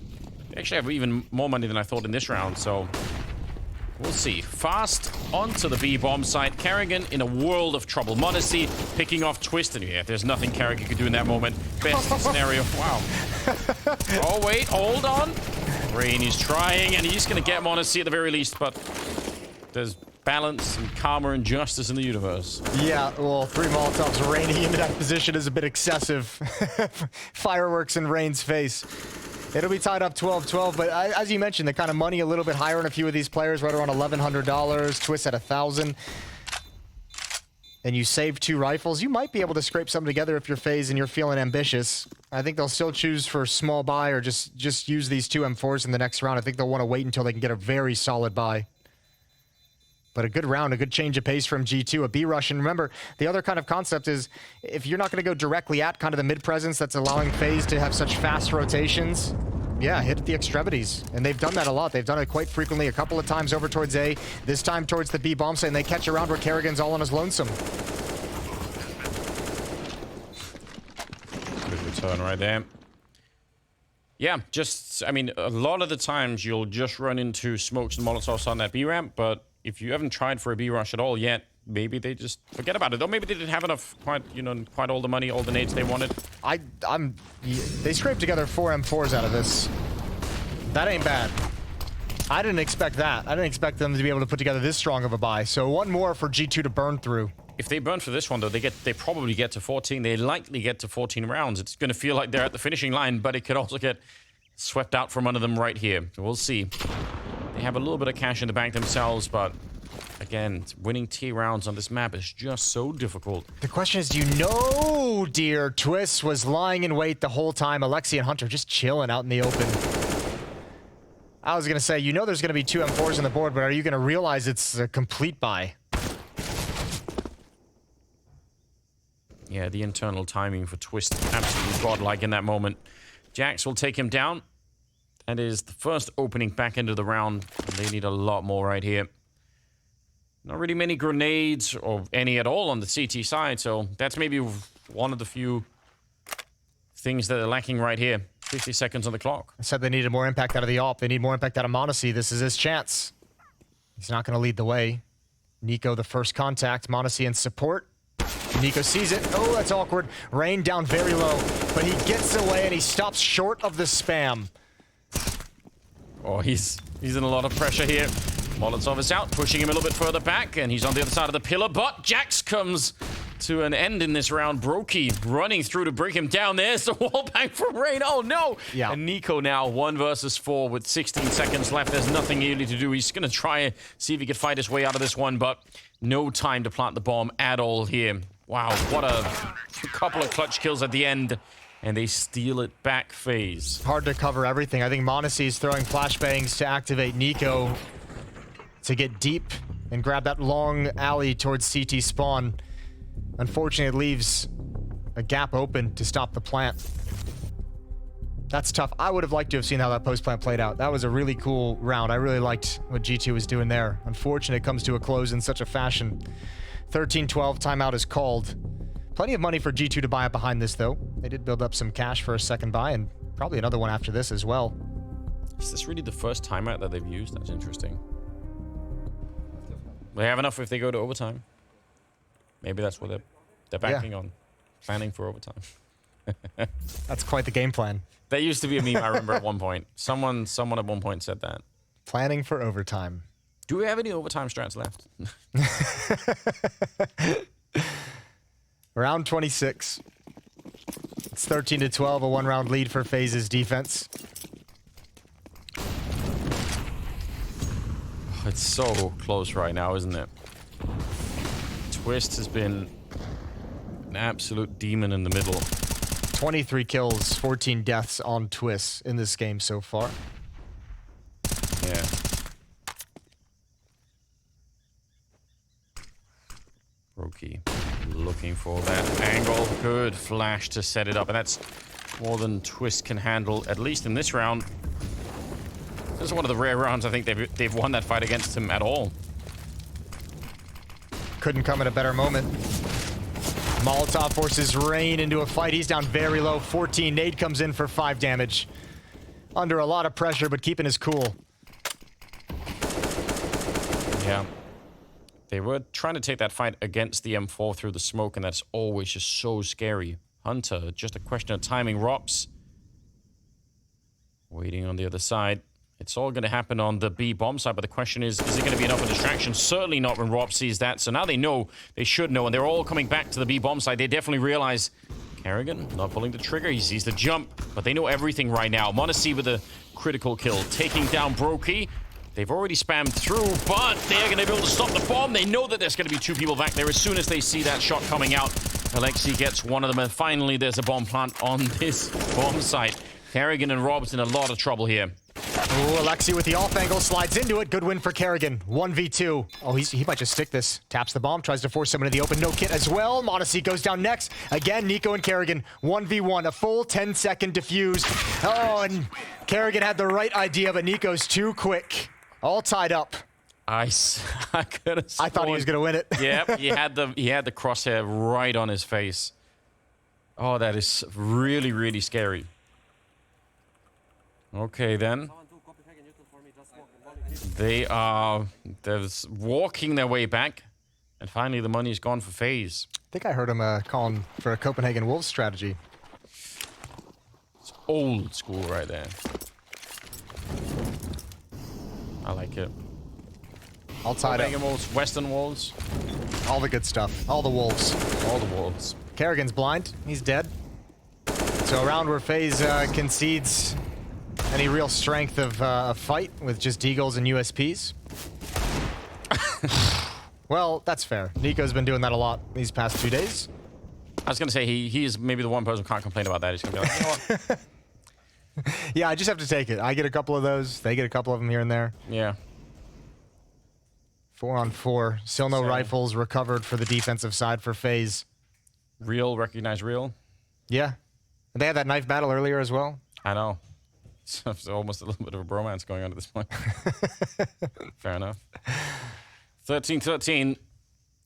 They actually have even more money than I thought in this round, so we'll see. Fast onto the B bomb site. Kerrigan in a world of trouble. m0NESY picking off Twist, and yeah, there's nothing Kerrigan could do in that moment. Best scenario. Wow. Oh wait, hold on. Rain is trying, and he's going to get m0NESY at the very least, but there's balance and karma and justice in the universe. Yeah, well, 3 Molotovs raining into that position is a bit excessive. Fireworks in Rain's face. It'll be tied up 12-12, but as you mentioned, the kind of money a little bit higher on a few of these players, right around $1,100. Twist at $1,000. And you save 2 rifles, you might be able to scrape something together if you're FaZe and you're feeling ambitious. I think they'll still choose for small buy or just use these 2 M4s in the next round. I think they'll want to wait until they can get a very solid buy. But a good round, a good change of pace from G2, a B rush. And remember, the other kind of concept is if you're not going to go directly at kind of the mid presence that's allowing FaZe to have such fast rotations, yeah, hit at the extremities. And they've done that a lot. They've done it quite frequently, a couple of times over towards A, this time towards the B bomb site, and they catch a round where Kerrigan's all on his lonesome. Good return right there. Yeah, just, I mean, a lot of the times you'll just run into smokes and molotovs on that B ramp, but if you haven't tried for a B rush at all yet, maybe they just forget about it. Or maybe they didn't have enough, quite all the money, all the nades they wanted. They scraped together 4 M4s out of this. That ain't bad. I didn't expect that. I didn't expect them to be able to put together this strong of a buy. So 1 more for G2 to burn through. If they burn for this one, though, they probably get to 14. They likely get to 14 rounds. It's going to feel like they're at the finishing line, but it could also get swept out from under them right here. We'll see. They have a little bit of cash in the bank themselves, but again, winning T rounds on this map is just so difficult. The question is, do you know, dear Twist was lying in wait the whole time? Alexi and Hunter just chilling out in the open. I was going to say, you know there's going to be 2 M4s on the board, but are you going to realize it's a complete buy? Yeah, the internal timing for Twist, absolutely godlike in that moment. Jax will take him down. That is the first opening back into the round. They need a lot more right here. Not really many grenades, or any at all on the CT side, so that's maybe one of the few things that are lacking right here. 50 seconds on the clock. I said they needed more impact out of the AWP. They need more impact out of m0NESY. This is his chance. He's not going to lead the way. Nico, the first contact. m0NESY in support. Nico sees it. Oh, that's awkward. Rain down very low, but he gets away and he stops short of the spam. Oh, he's in a lot of pressure here. Molotov is out, pushing him a little bit further back, and he's on the other side of the pillar, but Jax comes to an end in this round. Brokey running through to bring him down. There's the wall bang from Rain. Oh, no. Yeah. And Nico now 1 versus 4 with 16 seconds left. There's nothing really to do. He's going to try and see if he can fight his way out of this one, but no time to plant the bomb at all here. Wow, what a couple of clutch kills at the end. And they steal it back, FaZe. Hard to cover everything. I think m0NESY is throwing flashbangs to activate Nico to get deep and grab that long alley towards CT spawn. Unfortunately, it leaves a gap open to stop the plant. That's tough. I would have liked to have seen how that post-plant played out. That was a really cool round. I really liked what G2 was doing there. Unfortunately, it comes to a close in such a fashion. 13-12, timeout is called. Plenty of money for G2 to buy up behind this, though. They did build up some cash for a second buy, and probably another one after this as well. Is this really the first timeout that they've used? That's interesting. They have enough if they go to overtime. Maybe that's what they're banking on. Planning for overtime. That's quite the game plan. That used to be a meme I remember at one point. Someone at one point said that. Planning for overtime. Do we have any overtime strats left? Round 26. It's 13-12, a 1-round lead for FaZe's defense. It's so close right now, isn't it? Twist has been an absolute demon in the middle. 23 kills, 14 deaths on Twist in this game so far. Yeah. Brokey looking for that angle. Good flash to set it up, and that's more than Twist can handle, at least in this round. This is one of the rare rounds I think they've won that fight against him at all. Couldn't come at a better moment. Molotov forces Rain into a fight. He's down very low. 14. Nade comes in for 5 damage. Under a lot of pressure, but keeping his cool. Yeah. They were trying to take that fight against the M4 through the smoke, and that's always just so scary. Hunter, just a question of timing. Rops waiting on the other side. It's all going to happen on the B bomb side, but the question is it going to be enough of a distraction? Certainly not when Rob sees that. So now they know, they should know, and they're all coming back to the B bomb side. They definitely realize Kerrigan not pulling the trigger. He sees the jump, but they know everything right now. m0NESY with a critical kill, taking down Brokey. They've already spammed through, but they're going to be able to stop the bomb. They know that there's going to be 2 people back there as soon as they see that shot coming out. Alexi gets one of them, and finally there's a bomb plant on this bomb site. Kerrigan and Rob's in a lot of trouble here. Oh, Alexi with the off angle slides into it. Good win for Kerrigan. 1v2. Oh, he might just stick this. Taps the bomb, tries to force someone into the open. No kit as well. m0NESY goes down next. Again, Nico and Kerrigan. 1v1. A full 10-second defuse. Oh, and Kerrigan had the right idea, but Nico's too quick. All tied up. I could have. I thought he was going to win it. Yep, he had the crosshair right on his face. Oh, that is really, really scary. Okay, then. They're walking their way back. And finally, the money's gone for FaZe. I think I heard him calling for a Copenhagen Wolves strategy. It's old school right there. I like it. All tied Copenhagen up. Wolves, Western Wolves. All the good stuff. All the wolves. All the Wolves. Kerrigan's blind. He's dead. So a round where FaZe concedes any real strength of a fight with just Deagles and USPs. Well, that's fair. Nico's been doing that a lot these past 2 days. I was going to say, he is maybe the one person who can't complain about that. He's going to be like, you know what? Yeah, I just have to take it. I get a couple of those. They get a couple of them here and there. Yeah. 4-on-4. Still no rifles recovered for the defensive side for FaZe. Real, recognize real. Yeah. And they had that knife battle earlier as well. I know. It's almost a little bit of a bromance going on at this point. Fair enough. 13-13.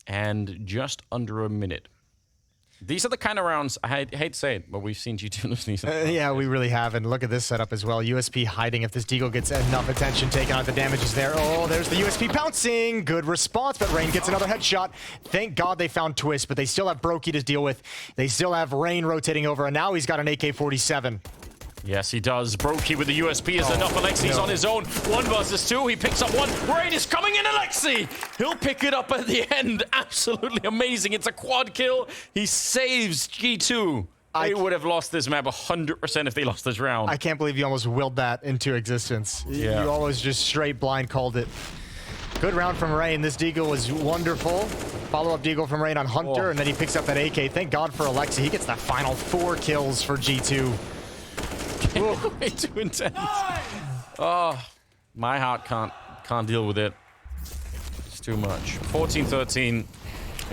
And just under a minute. These are the kind of rounds, I hate to say it, but we've seen G2 lose these. Yeah, we really have. And look at this setup as well. USP hiding if this Deagle gets enough attention, taking out the damages there. Oh, there's the USP pouncing. Good response, but Rain gets another headshot. Thank God they found Twist, but they still have Brokey to deal with. They still have Rain rotating over, and now he's got an AK-47. Yes, he does. Brokey with the USP is enough. Alexi's on his own. 1 versus 2. He picks up one. Rain is coming in. Alexi! He'll pick it up at the end. Absolutely amazing. It's a quad kill. He saves G2. They would have lost this map 100% if they lost this round. I can't believe you almost willed that into existence. Yeah. You almost just straight blind called it. Good round from Rain. This Deagle was wonderful. Follow-up Deagle from Rain on Hunter, and then he picks up that AK. Thank God for Alexi. He gets that final 4 kills for G2. Way too intense. Oh, my heart can't deal with it. It's too much. 14-13,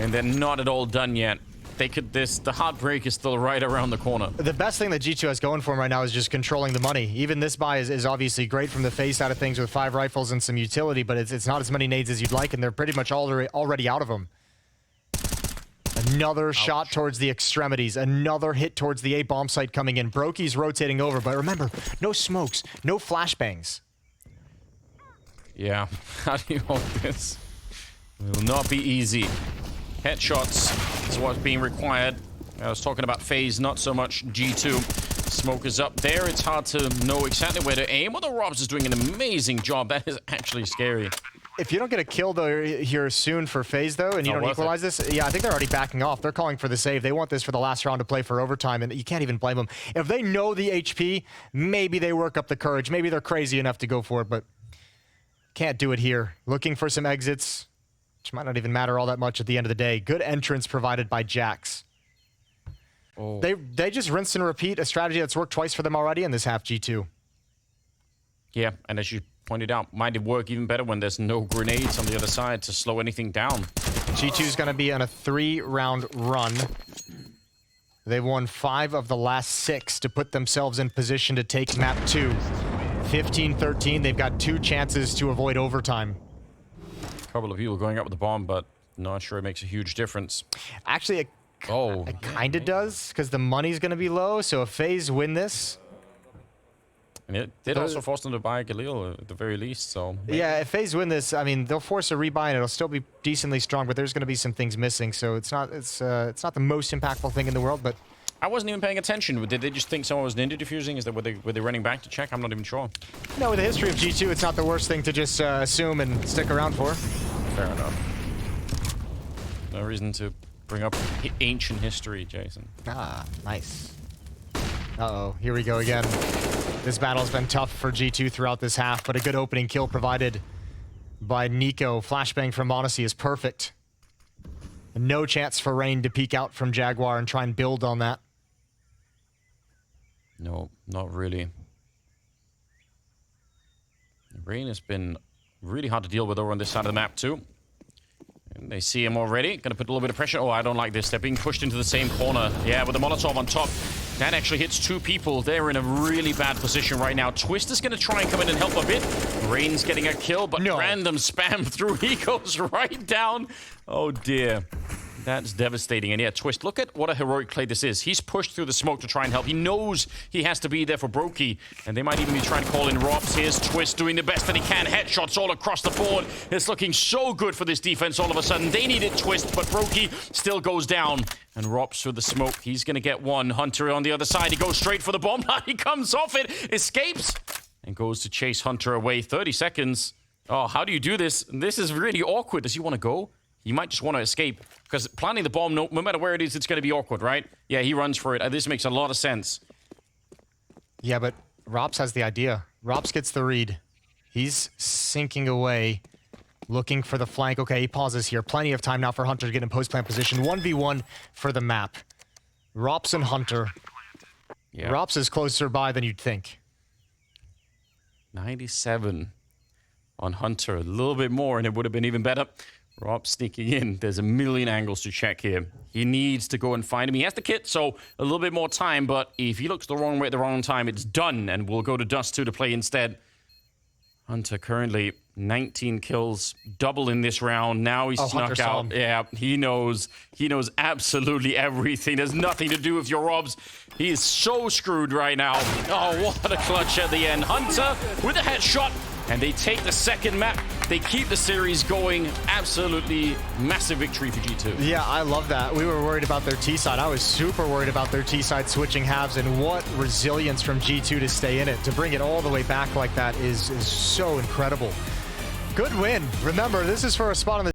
and they're not at all done yet. They could. The heartbreak is still right around the corner. The best thing that G2 has going for him right now is just controlling the money. Even this buy is obviously great from the FaZe side of things with 5 rifles and some utility, but it's not as many nades as you'd like, and they're pretty much already out of them. Another shot towards the extremities. Another hit towards the A bomb site coming in. Brokey's rotating over, but remember, no smokes, no flashbangs. Yeah. How do you hold this? Will not be easy. Headshots is what's being required. I was talking about Faze, not so much G2. Smoke is up there. It's hard to know exactly where to aim. Although Robs is doing an amazing job. That is actually scary. If you don't get a kill though here soon for Faze though, and you don't equalize this, yeah, I think they're already backing off. They're calling for the save. They want this for the last round to play for overtime, and you can't even blame them. If they know the HP, maybe they work up the courage. Maybe they're crazy enough to go for it, but can't do it here. Looking for some exits, which might not even matter all that much at the end of the day. Good entrance provided by Jax. Oh. They just rinse and repeat a strategy that's worked twice for them already in this half G2. Yeah, and as you pointed out, might it work even better when there's no grenades on the other side to slow anything down. G2 is going to be on a 3-round run. They've won 5 of the last 6 to put themselves in position to take map 2. 15-13, they've got 2 chances to avoid overtime. A couple of people going up with the bomb, but not sure it makes a huge difference. Actually, it kind of does, because the money's going to be low, so if FaZe win this... And it did also force them to buy Galil at the very least, so... Maybe. Yeah, if FaZe win this, I mean, they'll force a rebuy and it'll still be decently strong, but there's going to be some things missing, so it's not the most impactful thing in the world, but... I wasn't even paying attention. Did they just think someone was ninja diffusing? Is that were they running back to check? I'm not even sure. No, with the history of G2, it's not the worst thing to just assume and stick around for. Fair enough. No reason to bring up ancient history, Jason. Ah, nice. Uh-oh, here we go again. This battle's been tough for G2 throughout this half, but a good opening kill provided by Nico. Flashbang from Monacy is perfect. No chance for Rain to peek out from Jaguar and try and build on that. No, not really. Rain has been really hard to deal with over on this side of the map too. And they see him already. Gonna put a little bit of pressure. Oh, I don't like this. They're being pushed into the same corner. Yeah, with the Molotov on top. That actually hits 2 people. They're in a really bad position right now. Twist is gonna try and come in and help a bit. Rain's getting a kill, but random spam through. He goes right down. Oh dear. That's devastating. And yeah, Twist, look at what a heroic play this is. He's pushed through the smoke to try and help. He knows he has to be there for Brokey. And they might even be trying to call in Robs. Here's Twist doing the best that he can. Headshots all across the board. It's looking so good for this defense all of a sudden. They needed Twist, but Brokey still goes down. And Robs through the smoke. He's going to get one. Hunter on the other side. He goes straight for the bomb. He comes off it, escapes, and goes to chase Hunter away. 30 seconds. Oh, how do you do this? This is really awkward. Does he want to go? You might just want to escape, because planting the bomb, no matter where it is, it's going to be awkward, right? Yeah, he runs for it. This makes a lot of sense. Yeah, but Robs has the idea. Robs gets the read. He's sinking away, looking for the flank. Okay, he pauses here. Plenty of time now for Hunter to get in post-plant position. 1v1 for the map. Robs and Hunter. Yeah. Robs is closer by than you'd think. 97 on Hunter. A little bit more, and it would have been even better. Rob sneaking in. There's a million angles to check here. He needs to go and find him. He has the kit, so a little bit more time, but if he looks the wrong way at the wrong time, it's done, and we'll go to Dust 2 to play instead. Hunter currently 19 kills, double in this round. Now he's snuck out. Yeah, he knows absolutely everything. There's nothing to do with your Robs. He is so screwed right now. Oh, what a clutch at the end. Hunter with a headshot, and they take the second map. They keep the series going. Absolutely massive victory for G2. Yeah, I love that. We were worried about their T-side. I was super worried about their T-side switching halves, and what resilience from G2 to stay in it. To bring it all the way back like that is so incredible. Good win. Remember, this is for a spot on the